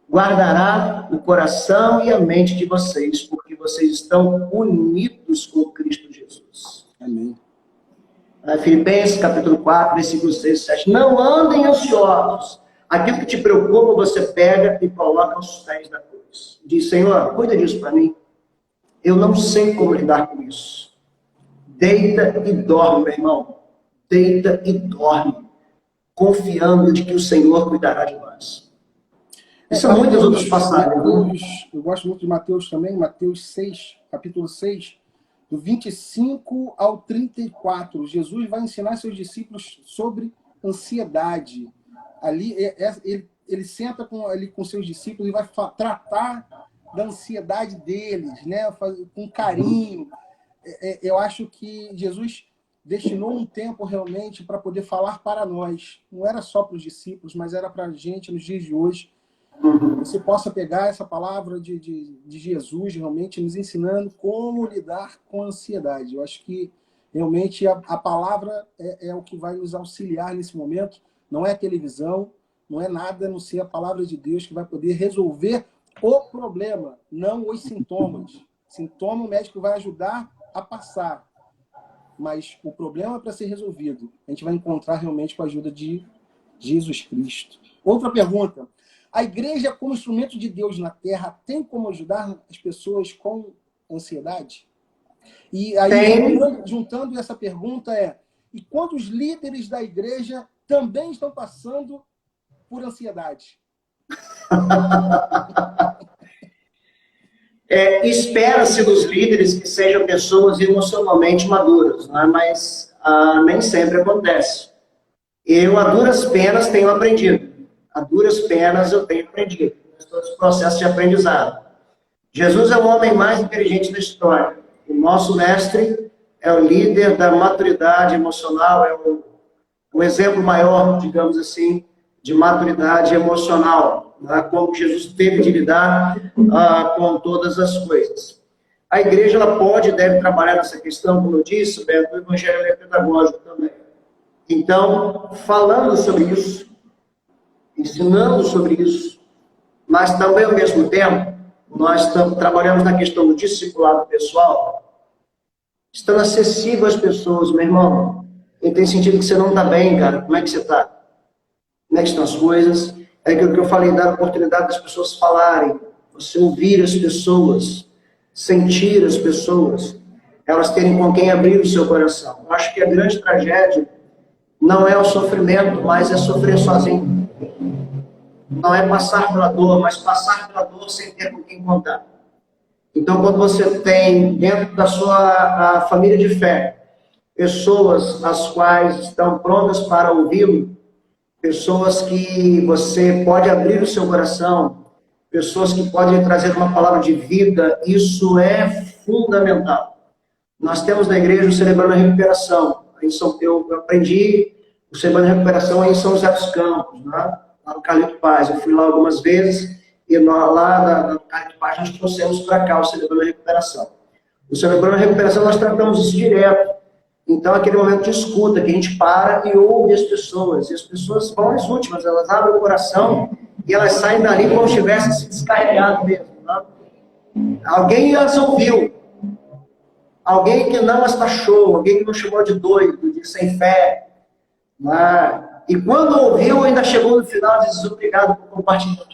guardará o coração e a mente de vocês, porque vocês estão unidos com Cristo Jesus. Amém. Filipenses capítulo 4, versículo 6 e 7. Não andem ansiosos. Aquilo que te preocupa, você pega e coloca aos pés da cruz. Diz: Senhor, cuida disso para mim. Eu não sei como lidar com isso. Deita e dorme, meu irmão. Deita e dorme, confiando de que o Senhor cuidará de nós. E são muitas outras passagens. Eu gosto muito de Mateus também, Mateus 6, capítulo 6, do 25 ao 34. Jesus vai ensinar seus discípulos sobre ansiedade. Ali, ele senta ali com seus discípulos e vai tratar da ansiedade deles, né? Com carinho. Eu acho que Jesus destinou um tempo realmente para poder falar para nós. Não era só para os discípulos, mas era para a gente nos dias de hoje. Você possa pegar essa palavra de Jesus realmente nos ensinando como lidar com a ansiedade. Eu acho que realmente a palavra é o que vai nos auxiliar nesse momento. Não é a televisão, não é nada a não ser a palavra de Deus que vai poder resolver o problema, não os sintomas. Sintoma o médico vai ajudar a passar, mas o problema é para ser resolvido. A gente vai encontrar realmente com a ajuda de Jesus Cristo. Outra pergunta. A igreja, como instrumento de Deus na Terra, tem como ajudar as pessoas com ansiedade? E aí, juntando essa pergunta e quantos líderes da igreja também estão passando por ansiedade? Espera-se dos líderes que sejam pessoas emocionalmente maduras, né? Mas nem sempre acontece. Eu, a duras penas, tenho aprendido. A duras penas eu tenho aprendido. Todos os processos de aprendizado. Jesus é o homem mais inteligente da história. O nosso mestre é o líder da maturidade emocional, é o exemplo maior, digamos assim, de maturidade emocional, né? Como Jesus teve de lidar com todas as coisas. A igreja ela pode e deve trabalhar nessa questão, como eu disse, Beto, o evangelho é pedagógico também. Então, falando sobre isso, ensinando sobre isso, mas também, ao mesmo tempo, nós trabalhamos na questão do discipulado pessoal, estando acessível às pessoas, meu irmão. Eu tenho sentido que você não está bem, cara. Como é que você está? Como é que estão as coisas? É aquilo que eu falei, dar a oportunidade das pessoas falarem, você ouvir as pessoas, sentir as pessoas, elas terem com quem abrir o seu coração. Eu acho que a grande tragédia não é o sofrimento, mas é sofrer sozinho. Não é passar pela dor, mas passar pela dor sem ter com quem contar. Então, quando você tem dentro da sua família de fé pessoas as quais estão prontas para ouvi-lo, pessoas que você pode abrir o seu coração, pessoas que podem trazer uma palavra de vida, isso é fundamental. Nós temos na igreja o Celebrando a Recuperação. Eu aprendi o Celebrando a Recuperação em São José dos Campos, né? Lá no Carlito Paz. Eu fui lá algumas vezes e lá no Carlito Paz nós trouxemos para cá o Celebrando a Recuperação. O Celebrando a Recuperação nós tratamos isso direto. Então, aquele momento de escuta, que a gente para e ouve as pessoas. E as pessoas vão às últimas, elas abrem o coração e elas saem dali como se tivessem se descarregado mesmo. Né? Alguém as ouviu. Alguém que não as taxou, alguém que não chamou de doido, de sem fé. Né? E quando ouviu, ainda chegou no final e disse: obrigado por compartilhar.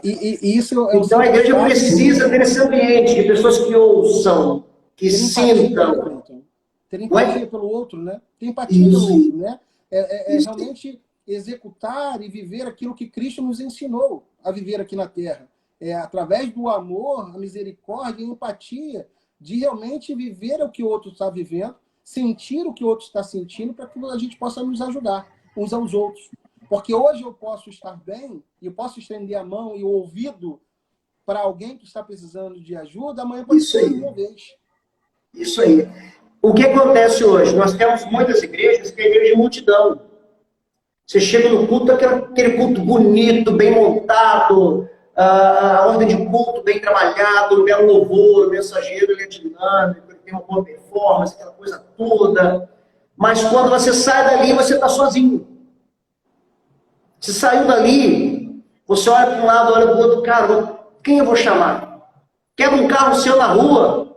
Isso então a igreja precisa ter esse ambiente de pessoas que ouçam, que Ter empatia, sintam. né, Cleiton? Ter empatia pelo outro, né? Ter empatia pelo outro, né? É realmente executar e viver aquilo que Cristo nos ensinou a viver aqui na Terra. É através do amor, a misericórdia e a empatia, de realmente viver o que o outro está vivendo, sentir o que o outro está sentindo, para que a gente possa nos ajudar uns aos outros. Porque hoje eu posso estar bem, e eu posso estender a mão e o ouvido para alguém que está precisando de ajuda, amanhã pode Isso ser a aí. minha vez. Isso aí. O que acontece hoje? Nós temos muitas igrejas que é igreja de multidão. Você chega no culto, aquele culto bonito, bem montado, a ordem de culto bem trabalhado, o belo louvor, o mensageiro ele é dinâmico, ele tem uma boa performance, aquela coisa toda. Mas quando você sai dali, você está sozinho. Você saiu dali, você olha para um lado, olha para o outro, cara, quem eu vou chamar? Quebra um carro seu na rua?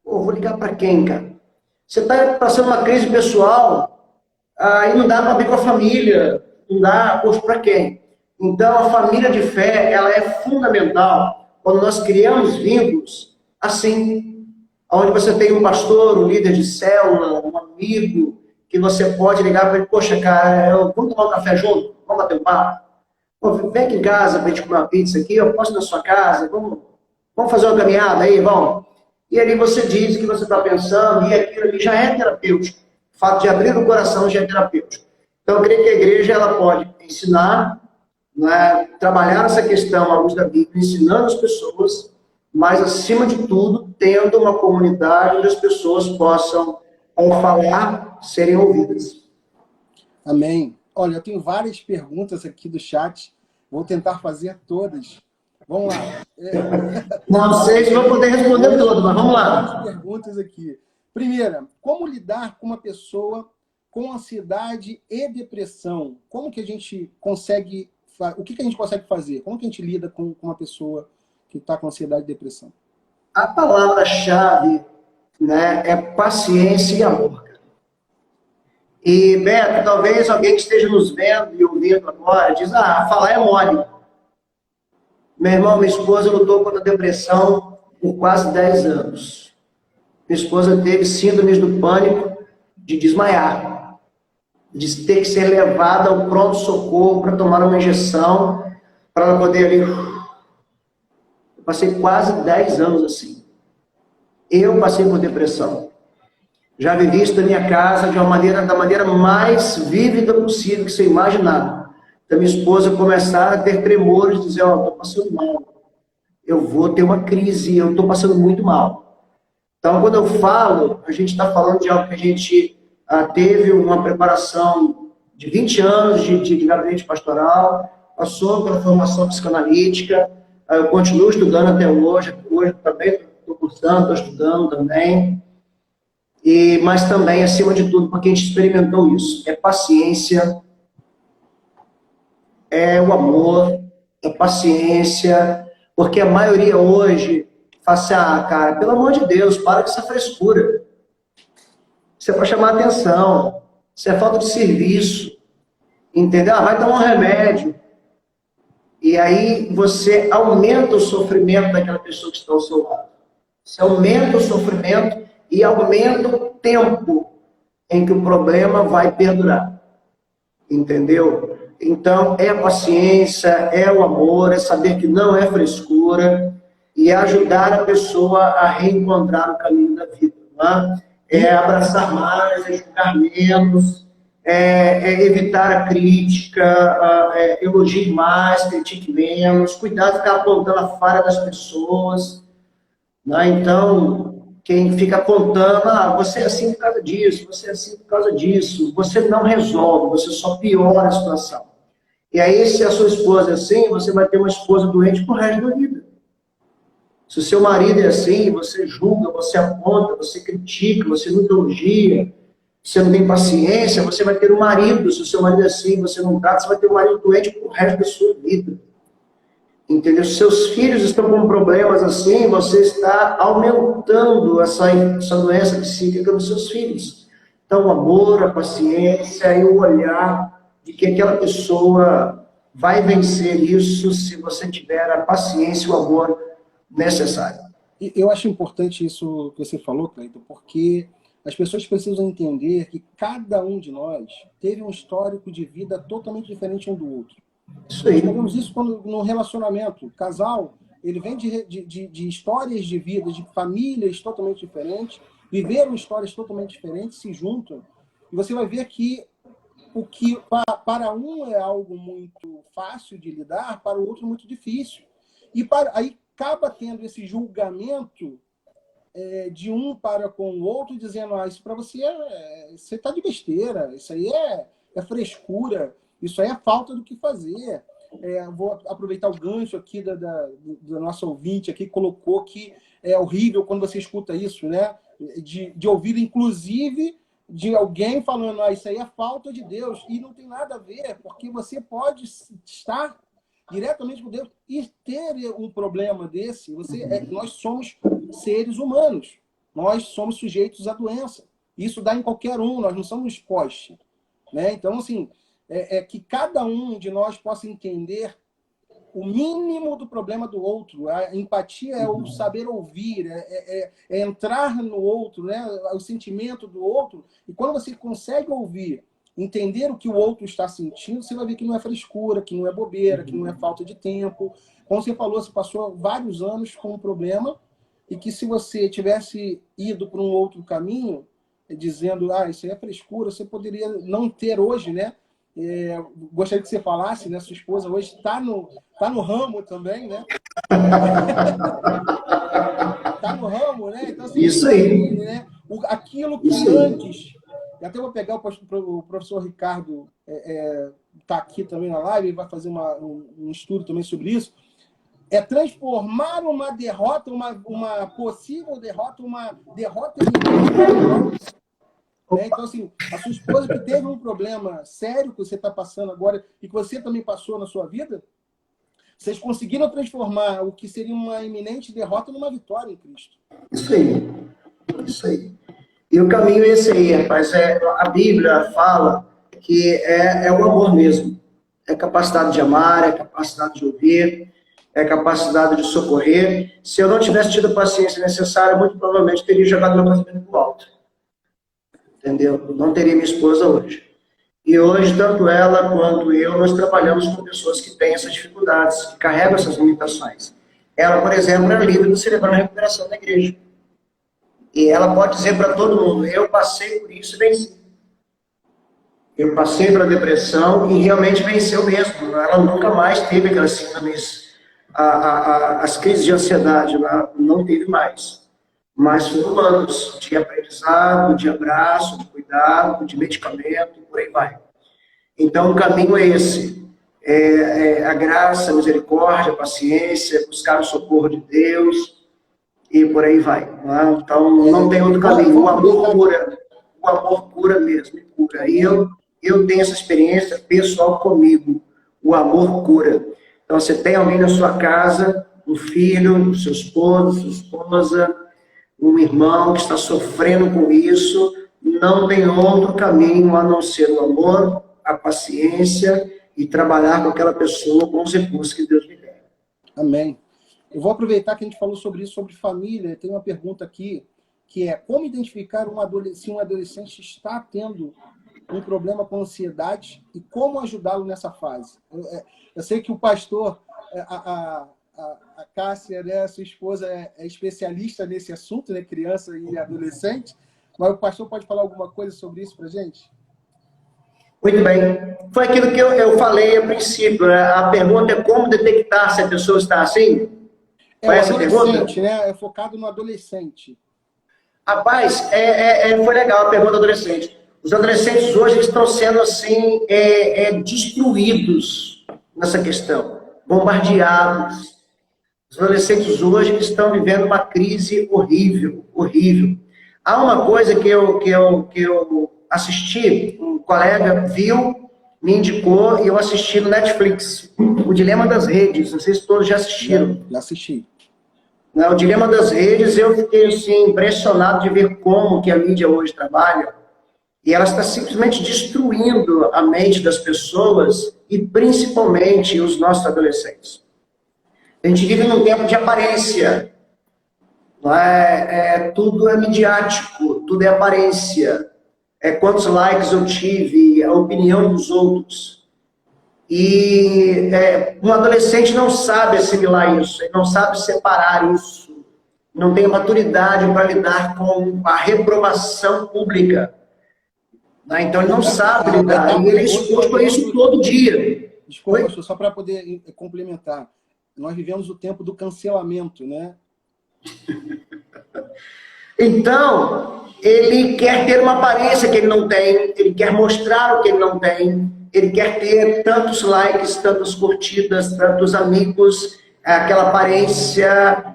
Pô, vou ligar para quem, cara? Você está passando uma crise pessoal, aí não dá para abrir com a família, não dá, poxa, para quem? Então, a família de fé, ela é fundamental quando nós criamos vínculos assim, onde você tem um pastor, um líder de célula, um amigo, que você pode ligar para ele, poxa, cara, vamos tomar um café junto? Vamos bater um papo? Pô, vem aqui em casa para a gente comer uma pizza aqui, eu posso ir na sua casa, vamos fazer uma caminhada aí, vamos? E ali você diz o que você está pensando, e aquilo ali já é terapêutico. O fato de abrir o coração já é terapêutico. Então, eu creio que a igreja ela pode ensinar, né, trabalhar essa questão à luz da Bíblia, ensinando as pessoas, mas, acima de tudo, tendo uma comunidade onde as pessoas possam, ao falar, serem ouvidas. Amém. Olha, eu tenho várias perguntas aqui do chat. Vou tentar fazer todas. Vamos lá. Não sei se vou poder responder todas, mas vamos lá. Várias perguntas aqui. Primeira, como lidar com uma pessoa com ansiedade e depressão? Como que a gente consegue... O que a gente consegue fazer? Como que a gente lida com uma pessoa que está com ansiedade e depressão? A palavra-chave, né, é paciência e amor. E, Beto, talvez alguém que esteja nos vendo e ouvindo agora diz, falar é mole. Meu irmão, minha esposa lutou contra a depressão por quase 10 anos. Minha esposa teve síndromes do pânico de desmaiar, de ter que ser levada ao pronto-socorro para tomar uma injeção, para ela poder ali... Eu passei quase 10 anos assim. Eu passei por depressão. Já vivi isso na minha casa da maneira mais vívida possível que você imaginar. Da minha esposa começar a ter tremores, dizer, estou passando mal. Eu vou ter uma crise, eu estou passando muito mal. Então, quando eu falo, a gente está falando de algo que a gente teve uma preparação de 20 anos de gabinete pastoral, passou pela formação psicanalítica, eu continuo estudando até hoje também estou cursando, estou estudando também. Mas também, acima de tudo, porque a gente experimentou isso. É paciência, é o amor, é paciência, porque a maioria hoje fala assim, cara, pelo amor de Deus, para com essa frescura. Isso é para chamar atenção, isso é falta de serviço, entendeu? Vai tomar um remédio. E aí você aumenta o sofrimento daquela pessoa que está ao seu lado. Você aumenta o sofrimento e aumenta o tempo em que o problema vai perdurar. Entendeu? Então, é a paciência, é o amor, é saber que não é frescura e ajudar a pessoa a reencontrar o caminho da vida. Não é? É abraçar mais, é julgar menos, é evitar a crítica, elogie mais, critique menos, cuidar de ficar apontando a falha das pessoas. Né? Então, quem fica apontando, você é assim por causa disso, você é assim por causa disso, você não resolve, você só piora a situação. E aí, se a sua esposa é assim, você vai ter uma esposa doente pro resto da vida. Se o seu marido é assim, você julga, você aponta, você critica, você não elogia, você não tem paciência, você vai ter um marido. Se o seu marido é assim, você não trata, você vai ter um marido doente pro resto da sua vida. Entendeu? Se seus filhos estão com problemas assim, você está aumentando essa doença psíquica nos seus filhos. Então, o amor, a paciência e o olhar de que aquela pessoa vai vencer isso se você tiver a paciência e o amor necessário. Eu acho importante isso que você falou, Cleiton, porque as pessoas precisam entender que cada um de nós teve um histórico de vida totalmente diferente um do outro. Isso Nós aí. pegamos isso quando, no relacionamento. O casal, ele vem de histórias de vida, de famílias totalmente diferentes, viveram histórias totalmente diferentes, se juntam, e você vai ver que o que para um é algo muito fácil de lidar, para o outro muito difícil. E aí acaba tendo esse julgamento de um para com o outro, dizendo, isso para você você está de besteira, isso aí é frescura, isso aí é falta do que fazer. Vou aproveitar o gancho aqui da nossa ouvinte aqui, colocou que é horrível quando você escuta isso, né? De ouvir, inclusive, de alguém falando, isso aí é falta de Deus, e não tem nada a ver, porque você pode estar diretamente com Deus e ter um problema desse. Nós somos seres humanos, nós somos sujeitos à doença. Isso dá em qualquer um, nós não somos poste, né? Então, assim, que cada um de nós possa entender o mínimo do problema do outro. A empatia é o saber ouvir, é entrar no outro, né? O sentimento do outro. E quando você consegue ouvir, entender o que o outro está sentindo, você vai ver que não é frescura, que não é bobeira, que não é falta de tempo. Como você falou, você passou vários anos com um problema e que se você tivesse ido para um outro caminho, dizendo, isso aí é frescura, você poderia não ter hoje, né? Gostaria que você falasse, né? Sua esposa hoje está no ramo também, né? Está no ramo, né? Então, assim, Isso aí. Né? Aquilo que antes... Até vou pegar o professor Ricardo, está aqui também na live, ele vai fazer um estudo também sobre isso. É transformar uma derrota, uma possível derrota, uma derrota iminente. Né? Então, assim, a sua esposa que teve um problema sério que você está passando agora e que você também passou na sua vida, vocês conseguiram transformar o que seria uma iminente derrota numa vitória em Cristo. Isso aí. Isso aí. E o caminho é esse aí, rapaz. A Bíblia fala que é o amor mesmo. É capacidade de amar, é capacidade de ouvir, é capacidade de socorrer. Se eu não tivesse tido a paciência necessária, muito provavelmente teria jogado meu casamento pro alto. Entendeu? Não teria minha esposa hoje. E hoje, tanto ela quanto eu, nós trabalhamos com pessoas que têm essas dificuldades, que carregam essas limitações. Ela, por exemplo, é líder do Celebrando a Recuperação da Igreja. E ela pode dizer para todo mundo, eu passei por isso e venci. Eu passei pela depressão e realmente venceu mesmo. Ela nunca mais teve aquelas síndromes, as crises de ansiedade, ela não teve mais. Mas foram anos de aprendizado, de abraço, de cuidado, de medicamento, por aí vai. Então, o caminho é esse. A graça, a misericórdia, a paciência, buscar o socorro de Deus, e por aí vai. Né? Então, não tem outro caminho. O amor cura. O amor cura mesmo. Cura. E eu tenho essa experiência pessoal comigo. O amor cura. Então, você tem alguém na sua casa, um filho, seu esposo, sua esposa, um irmão que está sofrendo com isso, não tem outro caminho a não ser o amor, a paciência e trabalhar com aquela pessoa com os recursos que Deus lhe der. Amém. Eu vou aproveitar que a gente falou sobre isso, sobre família. Tem uma pergunta aqui, que é como identificar se um adolescente está tendo um problema com ansiedade e como ajudá-lo nessa fase. Eu sei que o pastor, a Cássia, né, sua esposa, é especialista nesse assunto, né, criança e adolescente, mas o pastor pode falar alguma coisa sobre isso para a gente? Muito bem. Foi aquilo que eu falei a princípio. Né? A pergunta é como detectar se a pessoa está assim? Foi essa pergunta? Né? É focado no adolescente. Rapaz, foi legal a pergunta do adolescente. Os adolescentes hoje estão sendo assim, destruídos nessa questão, bombardeados. Os adolescentes hoje estão vivendo uma crise horrível, horrível. Há uma coisa que eu assisti, um colega viu, me indicou, e eu assisti no Netflix, O Dilema das Redes, não sei se todos já assistiram. Já assisti. O Dilema das Redes, eu fiquei assim, impressionado de ver como que a mídia hoje trabalha, e ela está simplesmente destruindo a mente das pessoas, e principalmente os nossos adolescentes. A gente vive num tempo de aparência. Tudo é midiático, tudo é aparência. Quantos likes eu tive, a opinião dos outros. E um adolescente não sabe assimilar isso, ele não sabe separar isso, não tem maturidade para lidar com a reprovação pública. Né? Então ele não sabe lidar, e ele é exposto a isso todo dia. Desculpa, pastor, só para poder complementar. Nós vivemos o tempo do cancelamento, né? Então, ele quer ter uma aparência que ele não tem, ele quer mostrar o que ele não tem, ele quer ter tantos likes, tantas curtidas, tantos amigos, aquela aparência,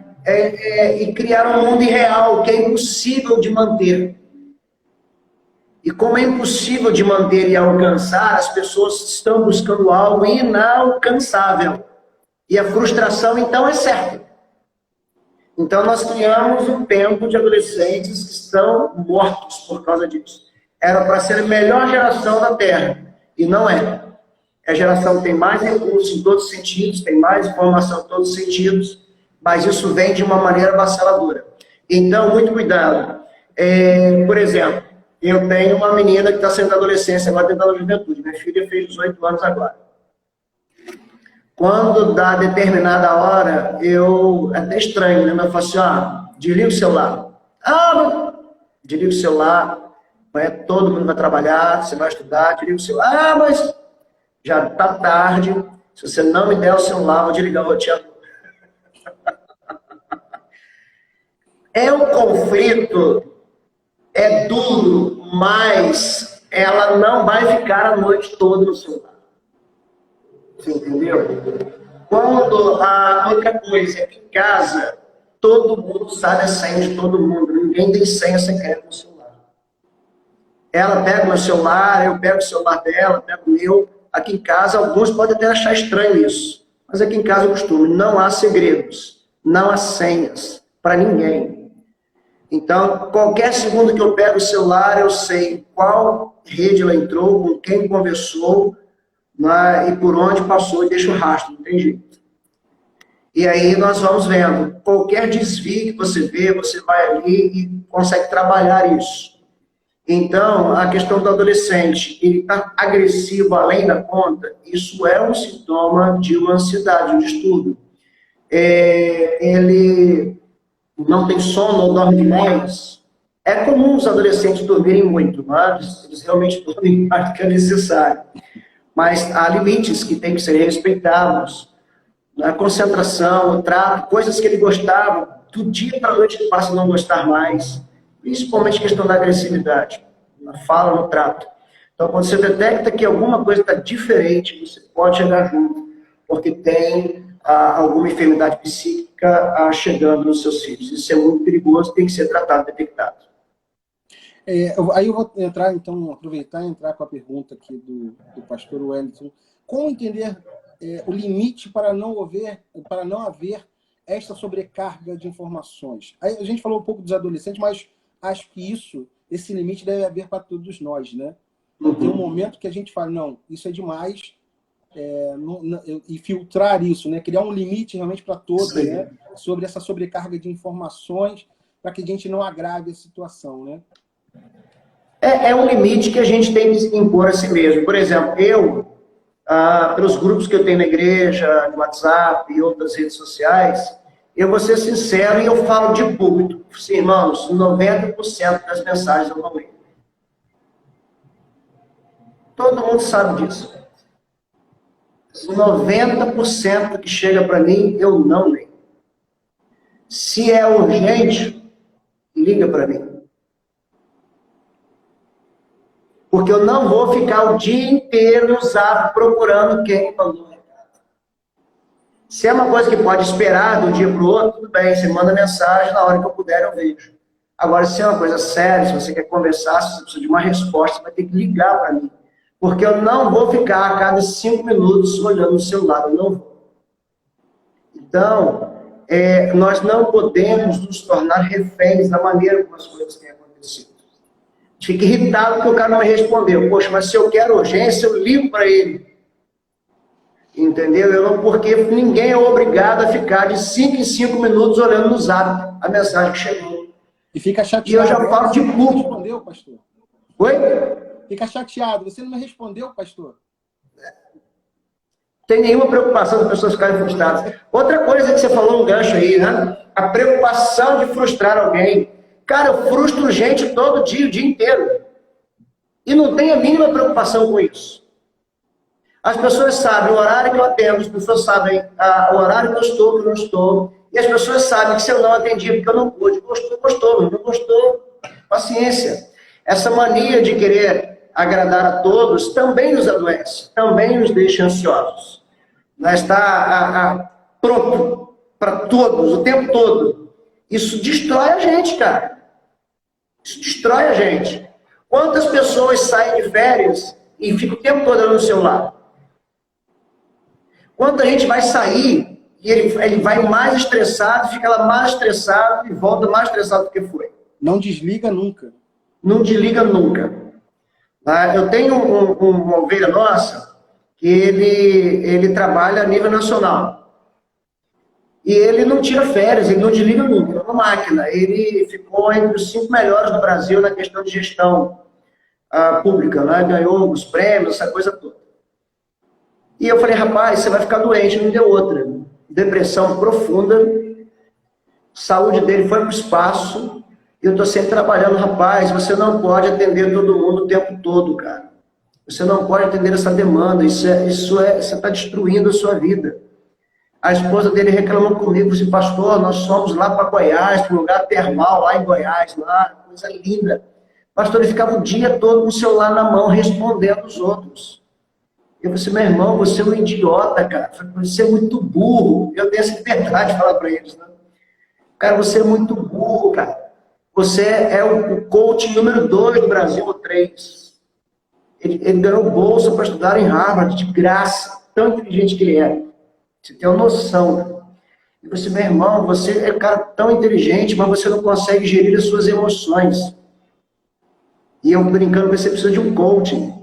e criar um mundo irreal que é impossível de manter. E como é impossível de manter e alcançar, as pessoas estão buscando algo inalcançável. E a frustração, então, é certa. Então, nós criamos um tempo de adolescentes que estão mortos por causa disso. Era para ser a melhor geração da Terra, e não é. A geração que tem mais recursos em todos os sentidos, tem mais informação em todos os sentidos, mas isso vem de uma maneira avassaladora. Então, muito cuidado. Por exemplo, eu tenho uma menina que está saindo da adolescência, agora tentando a juventude. Minha filha fez 18 anos agora. Quando dá determinada hora, eu até estranho, né? Eu falo assim, desliga o celular. Desliga o celular, todo mundo vai trabalhar, você vai estudar, desliga o celular. Mas já está tarde, se você não me der o celular, eu vou desligar o roteador. É um conflito, é duro, mas ela não vai ficar a noite toda no celular. Você entendeu? Quando a outra coisa é que em casa, todo mundo sabe a senha de todo mundo. Ninguém tem senha secreta no celular. Ela pega o meu celular, eu pego o celular dela, pego o meu. Aqui em casa, alguns podem até achar estranho isso. Mas aqui em casa eu costumo. Não há segredos. Não há senhas para ninguém. Então, qualquer segundo que eu pego o celular, eu sei qual rede ela entrou, com quem conversou, e por onde passou, e deixa o rastro, não tem jeito. E aí nós vamos vendo, qualquer desvio que você vê, você vai ali e consegue trabalhar isso. Então, a questão do adolescente, ele está agressivo além da conta, isso é um sintoma de uma ansiedade, um distúrbio. Ele não tem sono ou dorme demais. É comum os adolescentes dormirem muito, mas eles realmente dormem mais do que é necessário. Mas há limites que têm que ser respeitados. A concentração, o trato, coisas que ele gostava, do dia para a noite ele passa a não gostar mais. Principalmente a questão da agressividade, na fala, no trato. Então, quando você detecta que alguma coisa está diferente, você pode chegar junto, porque tem alguma enfermidade psíquica chegando nos seus filhos. Isso é muito perigoso, tem que ser tratado, detectado. Aí eu vou entrar, então, aproveitar e entrar com a pergunta aqui do pastor Wellington. Como entender o limite para não haver esta sobrecarga de informações? Aí a gente falou um pouco dos adolescentes, mas acho que esse limite deve haver para todos nós, né? Tem um momento que a gente fala, não, isso é demais, e filtrar isso, né? Criar um limite realmente para todos, né? Sobre essa sobrecarga de informações, para que a gente não agrave a situação, né? É um limite que a gente tem que impor a si mesmo. Por exemplo, pelos grupos que eu tenho na igreja, no WhatsApp e outras redes sociais, eu vou ser sincero e eu falo de público. Sim, irmãos, 90% das mensagens eu não leio. Todo mundo sabe disso. 90% que chega para mim, eu não leio. Se é urgente, liga para mim. Porque eu não vou ficar o dia inteiro no zap procurando quem mandou o recado. Se é uma coisa que pode esperar de um dia para o outro, tudo bem, você manda mensagem, na hora que eu puder eu vejo. Agora, se é uma coisa séria, se você quer conversar, se você precisa de uma resposta, você vai ter que ligar para mim. Porque eu não vou ficar a cada 5 minutos olhando no celular, eu não vou. Então, nós não podemos nos tornar reféns da maneira como as coisas têm acontecido. Fica irritado porque o cara não me respondeu. Poxa, mas se eu quero urgência, eu ligo para ele. Entendeu? Eu não, porque ninguém é obrigado a ficar de 5 em 5 minutos olhando no Zap a mensagem que chegou. E fica chateado. E eu já falo de Você não me respondeu, pastor? Oi? Fica chateado. Você não me respondeu, pastor? Tem nenhuma preocupação das pessoas ficarem frustradas. Outra coisa que você falou, um gancho aí, né? A preocupação de frustrar alguém. Cara, eu frustro gente todo dia, o dia inteiro. E não tenho a mínima preocupação com isso. As pessoas sabem o horário que eu atendo, as pessoas sabem o horário que eu estou, que eu não estou. E as pessoas sabem que se eu não atendi porque eu não pude, gostou, não gostou, paciência. Essa mania de querer agradar a todos também nos adoece, também nos deixa ansiosos. Nós está pronto para todos, o tempo todo. Isso destrói a gente, cara. Isso destrói a gente. Quantas pessoas saem de férias e ficam o tempo todo no celular? Quanta gente vai sair e ele vai mais estressado, fica lá mais estressado e volta mais estressado do que foi. Não desliga nunca. Não desliga nunca. Eu tenho uma ovelha nossa que ele trabalha a nível nacional. E ele não tira férias, ele não desliga nunca, é uma máquina. Ele ficou entre os 5 melhores do Brasil na questão de gestão pública, né? Ganhou os prêmios, essa coisa toda. E eu falei, rapaz, você vai ficar doente, não deu outra. Depressão profunda, saúde dele foi para o espaço, e eu estou sempre trabalhando, rapaz, você não pode atender todo mundo o tempo todo, cara. Você não pode atender essa demanda, você está destruindo a sua vida. A esposa dele reclamou comigo, disse, pastor, nós somos lá para Goiás, para um lugar termal, lá em Goiás, lá, coisa linda. Pastor, ele ficava o dia todo com o celular na mão, respondendo os outros. Eu falei assim, meu irmão, você é um idiota, cara. Você é muito burro. Eu tenho essa liberdade de falar para eles, né? Cara, você é muito burro, cara. Você é o coach número 2 do Brasil, ou 3. Ele ganhou bolsa para estudar em Harvard, de graça. Tão inteligente que ele é. Você tem uma noção, né? Eu falei assim, meu irmão, você é um cara tão inteligente, mas você não consegue gerir as suas emoções. E eu brincando, você precisa de um coaching.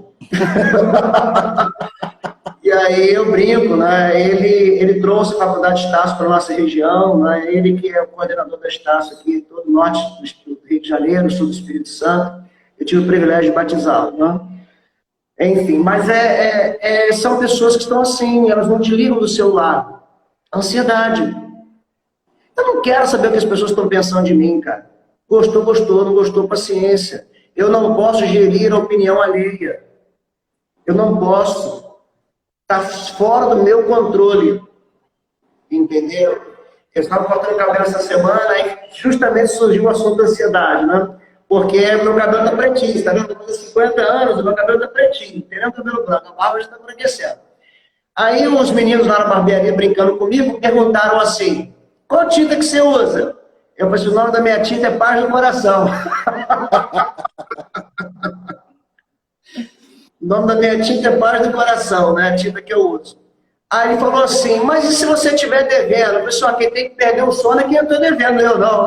E aí eu brinco, né? Ele trouxe a Faculdade de Estácio para a nossa região, né? Ele que é o coordenador da Estácio aqui, todo o norte do Rio de Janeiro, sul do Espírito Santo. Eu tive o privilégio de batizá-lo, né? Enfim, mas são pessoas que estão assim, elas não desligam do celular. Ansiedade. Eu não quero saber o que as pessoas estão pensando de mim, cara. Gostou, gostou, não gostou, paciência. Eu não posso gerir a opinião alheia. Eu não posso. Está fora do meu controle. Entendeu? Eu estava cortando cabelo essa semana e justamente surgiu o assunto da ansiedade, né? Porque meu cabelo está pretinho, está vendo? Com 50 anos, o meu cabelo está pretinho, teremos cabelo branco, a barba já está embranquecendo. Aí os meninos lá na barbearia brincando comigo perguntaram assim, qual tinta que você usa? Eu falei, o nome da minha tinta é Paz do Coração. O nome da minha tinta é Paz do Coração, né? A tinta que eu uso. Aí ele falou assim, mas e se você estiver devendo? Pessoal, quem tem que perder o sono é quem eu estou devendo, eu não.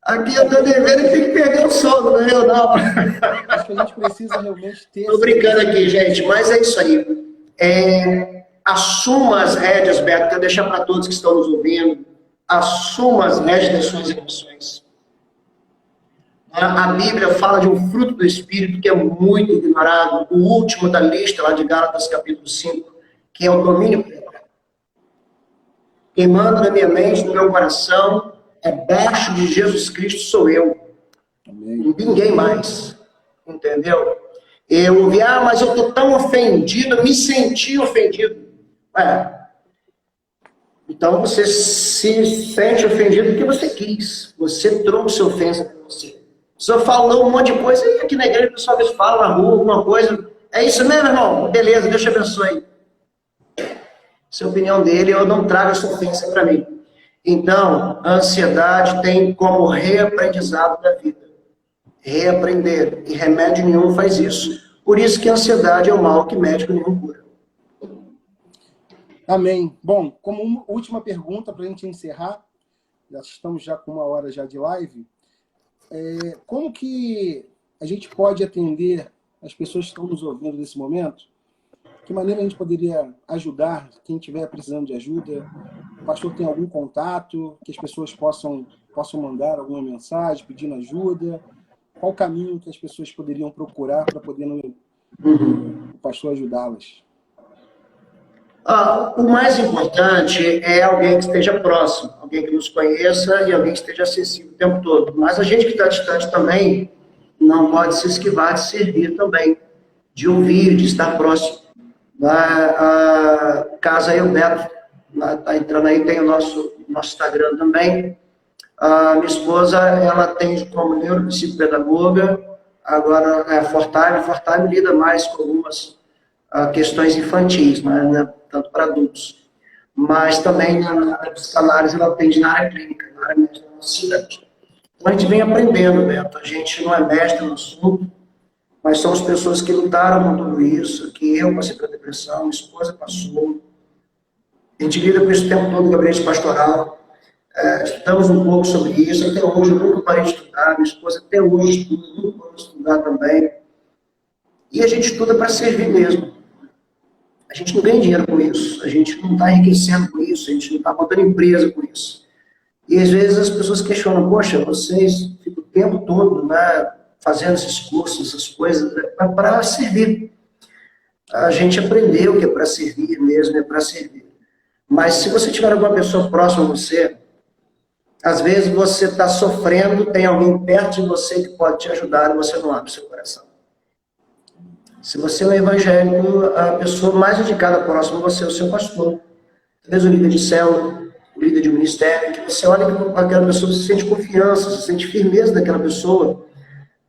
Aqui eu estou devendo e tem que perder o sono, né? Eu não. Acho que a gente precisa realmente ter... Estou brincando aqui, gente, mas é isso aí. Assuma as rédeas, Beto, quero deixar para todos que estão nos ouvindo. Assuma as rédeas das suas emoções. A Bíblia fala de um fruto do Espírito que é muito ignorado, o último da lista, lá de Gálatas, capítulo 5, que é o domínio próprio. Quem manda na minha mente, no meu coração, abaixo de Jesus Cristo sou eu. Amém. Ninguém mais. Entendeu? Eu ouvi, mas eu estou tão ofendido, eu me senti ofendido. Então você se sente ofendido porque você quis. Você trouxe ofensa para você. O senhor falou um monte de coisa, e aqui na igreja o pessoal às vezes fala na rua alguma coisa. É isso mesmo, irmão? Beleza, Deus te abençoe. Essa é a opinião dele, eu não trago essa ofensa para mim. Então, a ansiedade tem como reaprendizado da vida. Reaprender. E remédio nenhum faz isso. Por isso que a ansiedade é o mal que médico nenhum cura. Amém. Bom, como última pergunta para a gente encerrar, estamos já com 1 hora já de live, como que a gente pode atender as pessoas que estão nos ouvindo nesse momento, que maneira a gente poderia ajudar quem estiver precisando de ajuda? O pastor tem algum contato que as pessoas possam mandar alguma mensagem pedindo ajuda? Qual o caminho que as pessoas poderiam procurar para poder o pastor ajudá-las? O mais importante é alguém que esteja próximo, alguém que nos conheça e alguém que esteja acessível o tempo todo. Mas a gente que está distante também não pode se esquivar de servir também, de ouvir, de estar próximo. Casa aí, o Beto está entrando aí, tem o nosso Instagram também. A minha esposa, ela tem como neuropsicopedagoga, agora é Fortime lida mais com algumas questões infantis, né, tanto para adultos. Mas também na psicanálise ela atende na área clínica, na área médica da nossa cidade. Então a gente vem aprendendo, Beto. A gente não é mestre no assunto, mas somos pessoas que lutaram com tudo isso, que eu passei pela depressão, minha esposa passou. A gente lida com isso o tempo todo no gabinete pastoral. Estudamos um pouco sobre isso. Até hoje eu nunca parei de estudar, minha esposa até hoje estuda, nunca parou de estudar também. E a gente estuda para servir mesmo. A gente não ganha dinheiro com isso, a gente não está enriquecendo com isso, a gente não está botando empresa com isso. E às vezes as pessoas questionam, poxa, vocês ficam o tempo todo, né, fazendo esses cursos, essas coisas, para servir. A gente aprendeu que é para servir mesmo, é para servir. Mas se você tiver alguma pessoa próxima a você, às vezes você está sofrendo, tem alguém perto de você que pode te ajudar e você não abre seu coração. Se você é um evangélico, a pessoa mais indicada próxima a você é o seu pastor. Talvez o líder de célula, o líder de ministério, que você olha para aquela pessoa, você sente confiança, você sente firmeza daquela pessoa.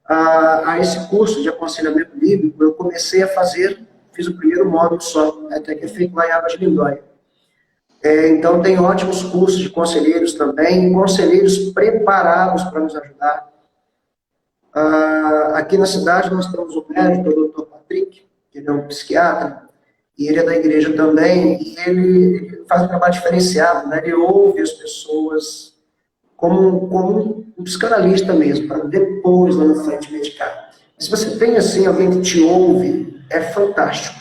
A esse curso de aconselhamento bíblico, eu comecei a fazer, fiz o primeiro módulo só, até que é feito lá em Águas de Lindóia. Então, tem ótimos cursos de conselheiros também, conselheiros preparados para nos ajudar. Aqui na cidade nós temos um médico, o Dr. Patrick, que ele é um psiquiatra, e ele é da igreja também, e ele faz um trabalho diferenciado, né? Ele ouve as pessoas como um psicanalista mesmo, para depois, lá na frente, medicar. Se você tem, assim, alguém que te ouve, é fantástico.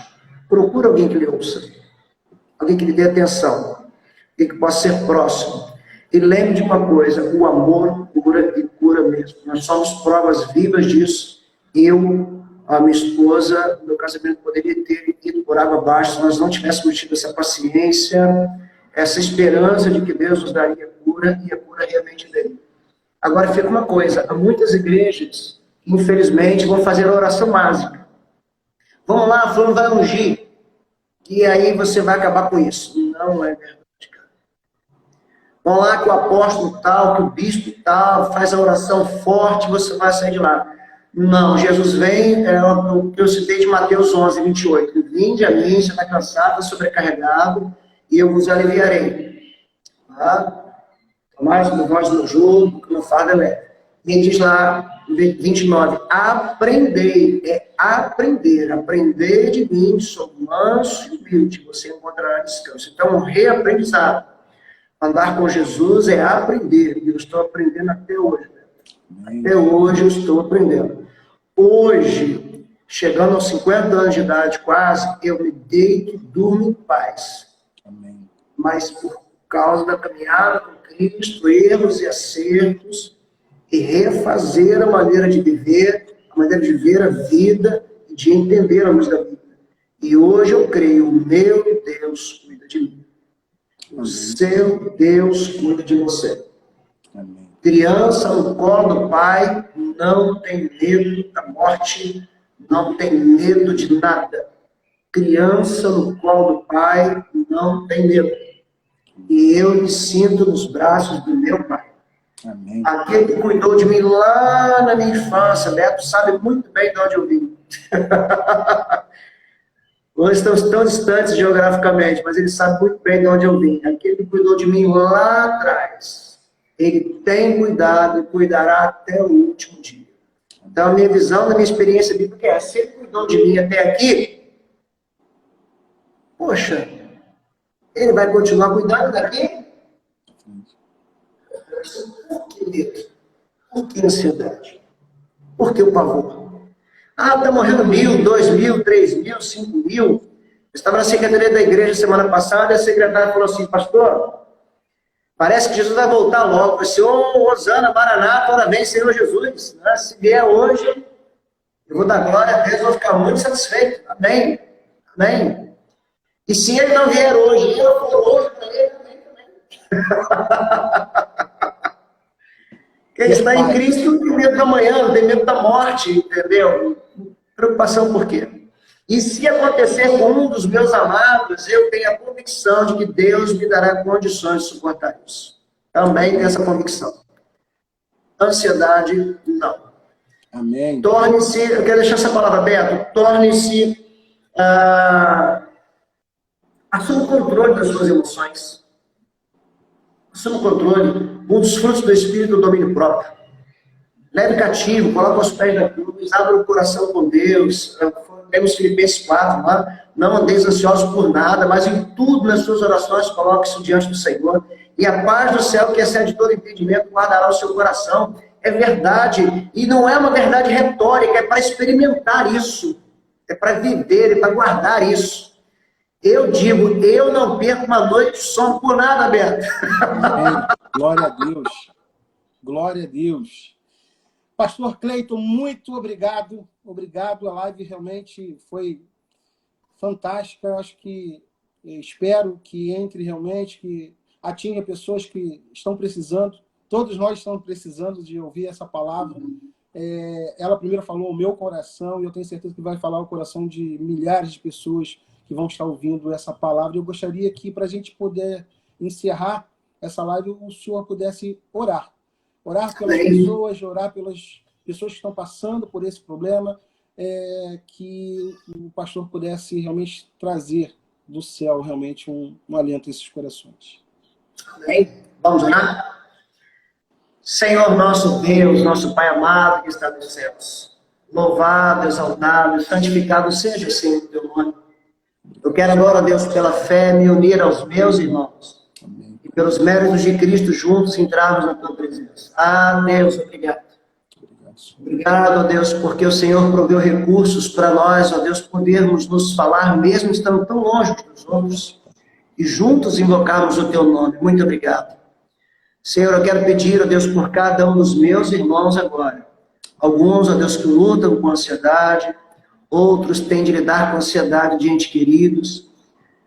Procura alguém que lhe ouça, alguém que lhe dê atenção, alguém que possa ser próximo. E lembre de uma coisa, o amor cura e cura mesmo. Nós somos provas vivas disso. Eu, a minha esposa, meu casamento poderia ter ido por água abaixo se nós não tivéssemos tido essa paciência, essa esperança de que Deus nos daria cura e a cura realmente veio. Agora fica uma coisa, há muitas igrejas que infelizmente vão fazer a oração mágica. Vamos lá, fulano vai ungir, e aí você vai acabar com isso. Não é verdade. Vão lá que o apóstolo tal, que o bispo tal, faz a oração forte, você vai sair de lá. Não, Jesus vem, é o que eu citei de Mateus 11, 28. Vinde a mim, você está cansado, sobrecarregado, e eu vos aliviarei. Tá? Tomai sobre vós no jugo, porque no fardo é leve. E diz lá, 29, aprendei, aprender de mim, sou manso e humilde, você encontrará descanso. Então, um reaprendizado. Andar com Jesus é aprender, e eu estou aprendendo até hoje. Até hoje eu estou aprendendo. Hoje, chegando aos 50 anos de idade quase, eu me deito e durmo em paz. Amém. Mas por causa da caminhada com Cristo, erros e acertos, e refazer a maneira de viver, a maneira de ver a vida e de entender a luz da vida. E hoje eu creio, o meu Deus cuida de mim. O seu Deus cuida de você. Amém. Criança no colo do pai não tem medo da morte, não tem medo de nada. Criança no colo do pai não tem medo. E eu me sinto nos braços do meu pai. Amém. Aquele que cuidou de mim lá na minha infância, Beto sabe muito bem de onde eu vim. Nós estamos tão distantes geograficamente, mas ele sabe muito bem de onde eu vim. Aquele que cuidou de mim lá atrás, ele tem cuidado e cuidará até o último dia. Então, a minha visão, da minha experiência bíblica é, se ele cuidou de mim até aqui, poxa, ele vai continuar cuidando daqui? Por que medo? Por que ansiedade? Por que o pavor? Ah, está morrendo 1.000, 2.000, 3.000, 5.000. Eu estava na secretaria da igreja semana passada e a secretária falou assim, pastor, parece que Jesus vai voltar logo. Vai ser, ô, Hosana, Maranata, ora vem, Senhor Jesus. Né? Se vier hoje, eu vou dar glória a Deus, vou ficar muito satisfeito. Amém. Amém. E se ele não vier hoje, eu for hoje para ele, amém. Quem está em Cristo tem medo da manhã, não tem medo da morte, entendeu? Preocupação por quê? E se acontecer com um dos meus amados, eu tenho a convicção de que Deus me dará condições de suportar isso. Também tenho essa convicção. Ansiedade, não. Amém. Torne-se, eu quero deixar essa palavra aberta, torne-se, assuma o controle das suas emoções. Assuma o controle. Um dos frutos do Espírito é o domínio próprio. Leve cativo, coloque os pés na cruz, abra o coração com Deus. Temos Filipenses 4, não andeis ansiosos por nada, mas em tudo nas suas orações coloque-se diante do Senhor. E a paz do céu, que excede todo entendimento, guardará o seu coração. É verdade, e não é uma verdade retórica, é para experimentar isso. É para viver, é para guardar isso. Eu digo, eu não perco uma noite de sono por nada, Beto. Amém. Glória a Deus. Glória a Deus. Pastor Cleiton, muito obrigado. Obrigado. A live realmente foi fantástica. Eu acho que, espero que entre realmente, que atinja pessoas que estão precisando. Todos nós estamos precisando de ouvir essa palavra. Ela primeiro falou o meu coração, e eu tenho certeza que vai falar o coração de milhares de pessoas que vão estar ouvindo essa palavra. Eu gostaria que, para a gente poder encerrar essa live, o senhor pudesse orar. Orar pelas pessoas, orar pelas pessoas que estão passando por esse problema, que o pastor pudesse realmente trazer do céu realmente um alento a esses corações. Amém. Vamos orar? Senhor nosso Deus, nosso Pai amado que está nos céus, louvado, exaltado, santificado seja o Senhor teu nome. Eu quero agora, Deus, pela fé, me unir aos meus irmãos. Amém. E pelos méritos de Cristo juntos entrarmos na tua presença. Ah, Deus, obrigado. Obrigado, Deus, porque o Senhor proveu recursos para nós, ó Deus, podermos nos falar, mesmo estando tão longe dos outros, e juntos invocarmos o teu nome. Muito obrigado. Senhor, eu quero pedir, ó Deus, por cada um dos meus irmãos agora. Alguns, ó Deus, que lutam com ansiedade, outros têm de lidar com ansiedade de entes queridos.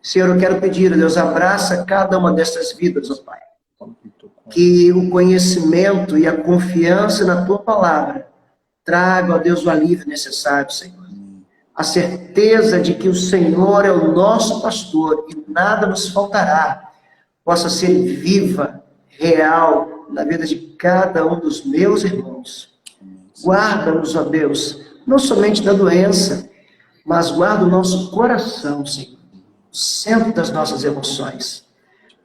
Senhor, eu quero pedir, ó Deus, abraça cada uma dessas vidas, ó Pai. Que o conhecimento e a confiança na tua palavra traga, ó Deus, o alívio necessário, Senhor. A certeza de que o Senhor é o nosso pastor e nada nos faltará, possa ser viva, real, na vida de cada um dos meus irmãos. Guarda-nos, ó Deus, não somente da doença, mas guarda o nosso coração, Senhor, o centro das nossas emoções.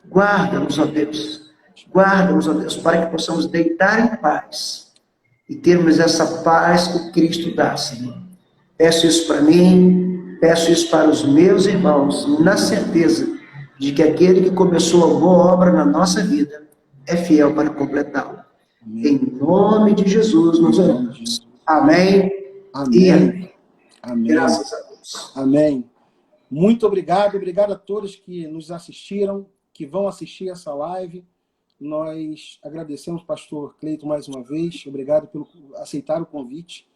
Guarda-nos, ó Deus. Guarda-nos, ó Deus, para que possamos deitar em paz e termos essa paz que Cristo dá, Senhor. Peço isso para mim, peço isso para os meus irmãos, na certeza de que aquele que começou a boa obra na nossa vida é fiel para completá-la. Em nome de Jesus nós oramos. Amém. Amém. E amém. Amém. Graças a Deus. Amém. Muito obrigado. Obrigado a todos que nos assistiram, que vão assistir essa live. Nós agradecemos, pastor Cleiton, mais uma vez. Obrigado por aceitar o convite.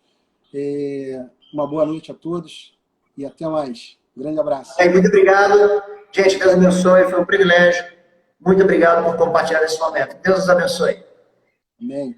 Uma boa noite a todos e até mais. Grande abraço. Muito obrigado. Gente, Deus abençoe. Foi um privilégio. Muito obrigado por compartilhar esse momento. Deus os abençoe. Amém.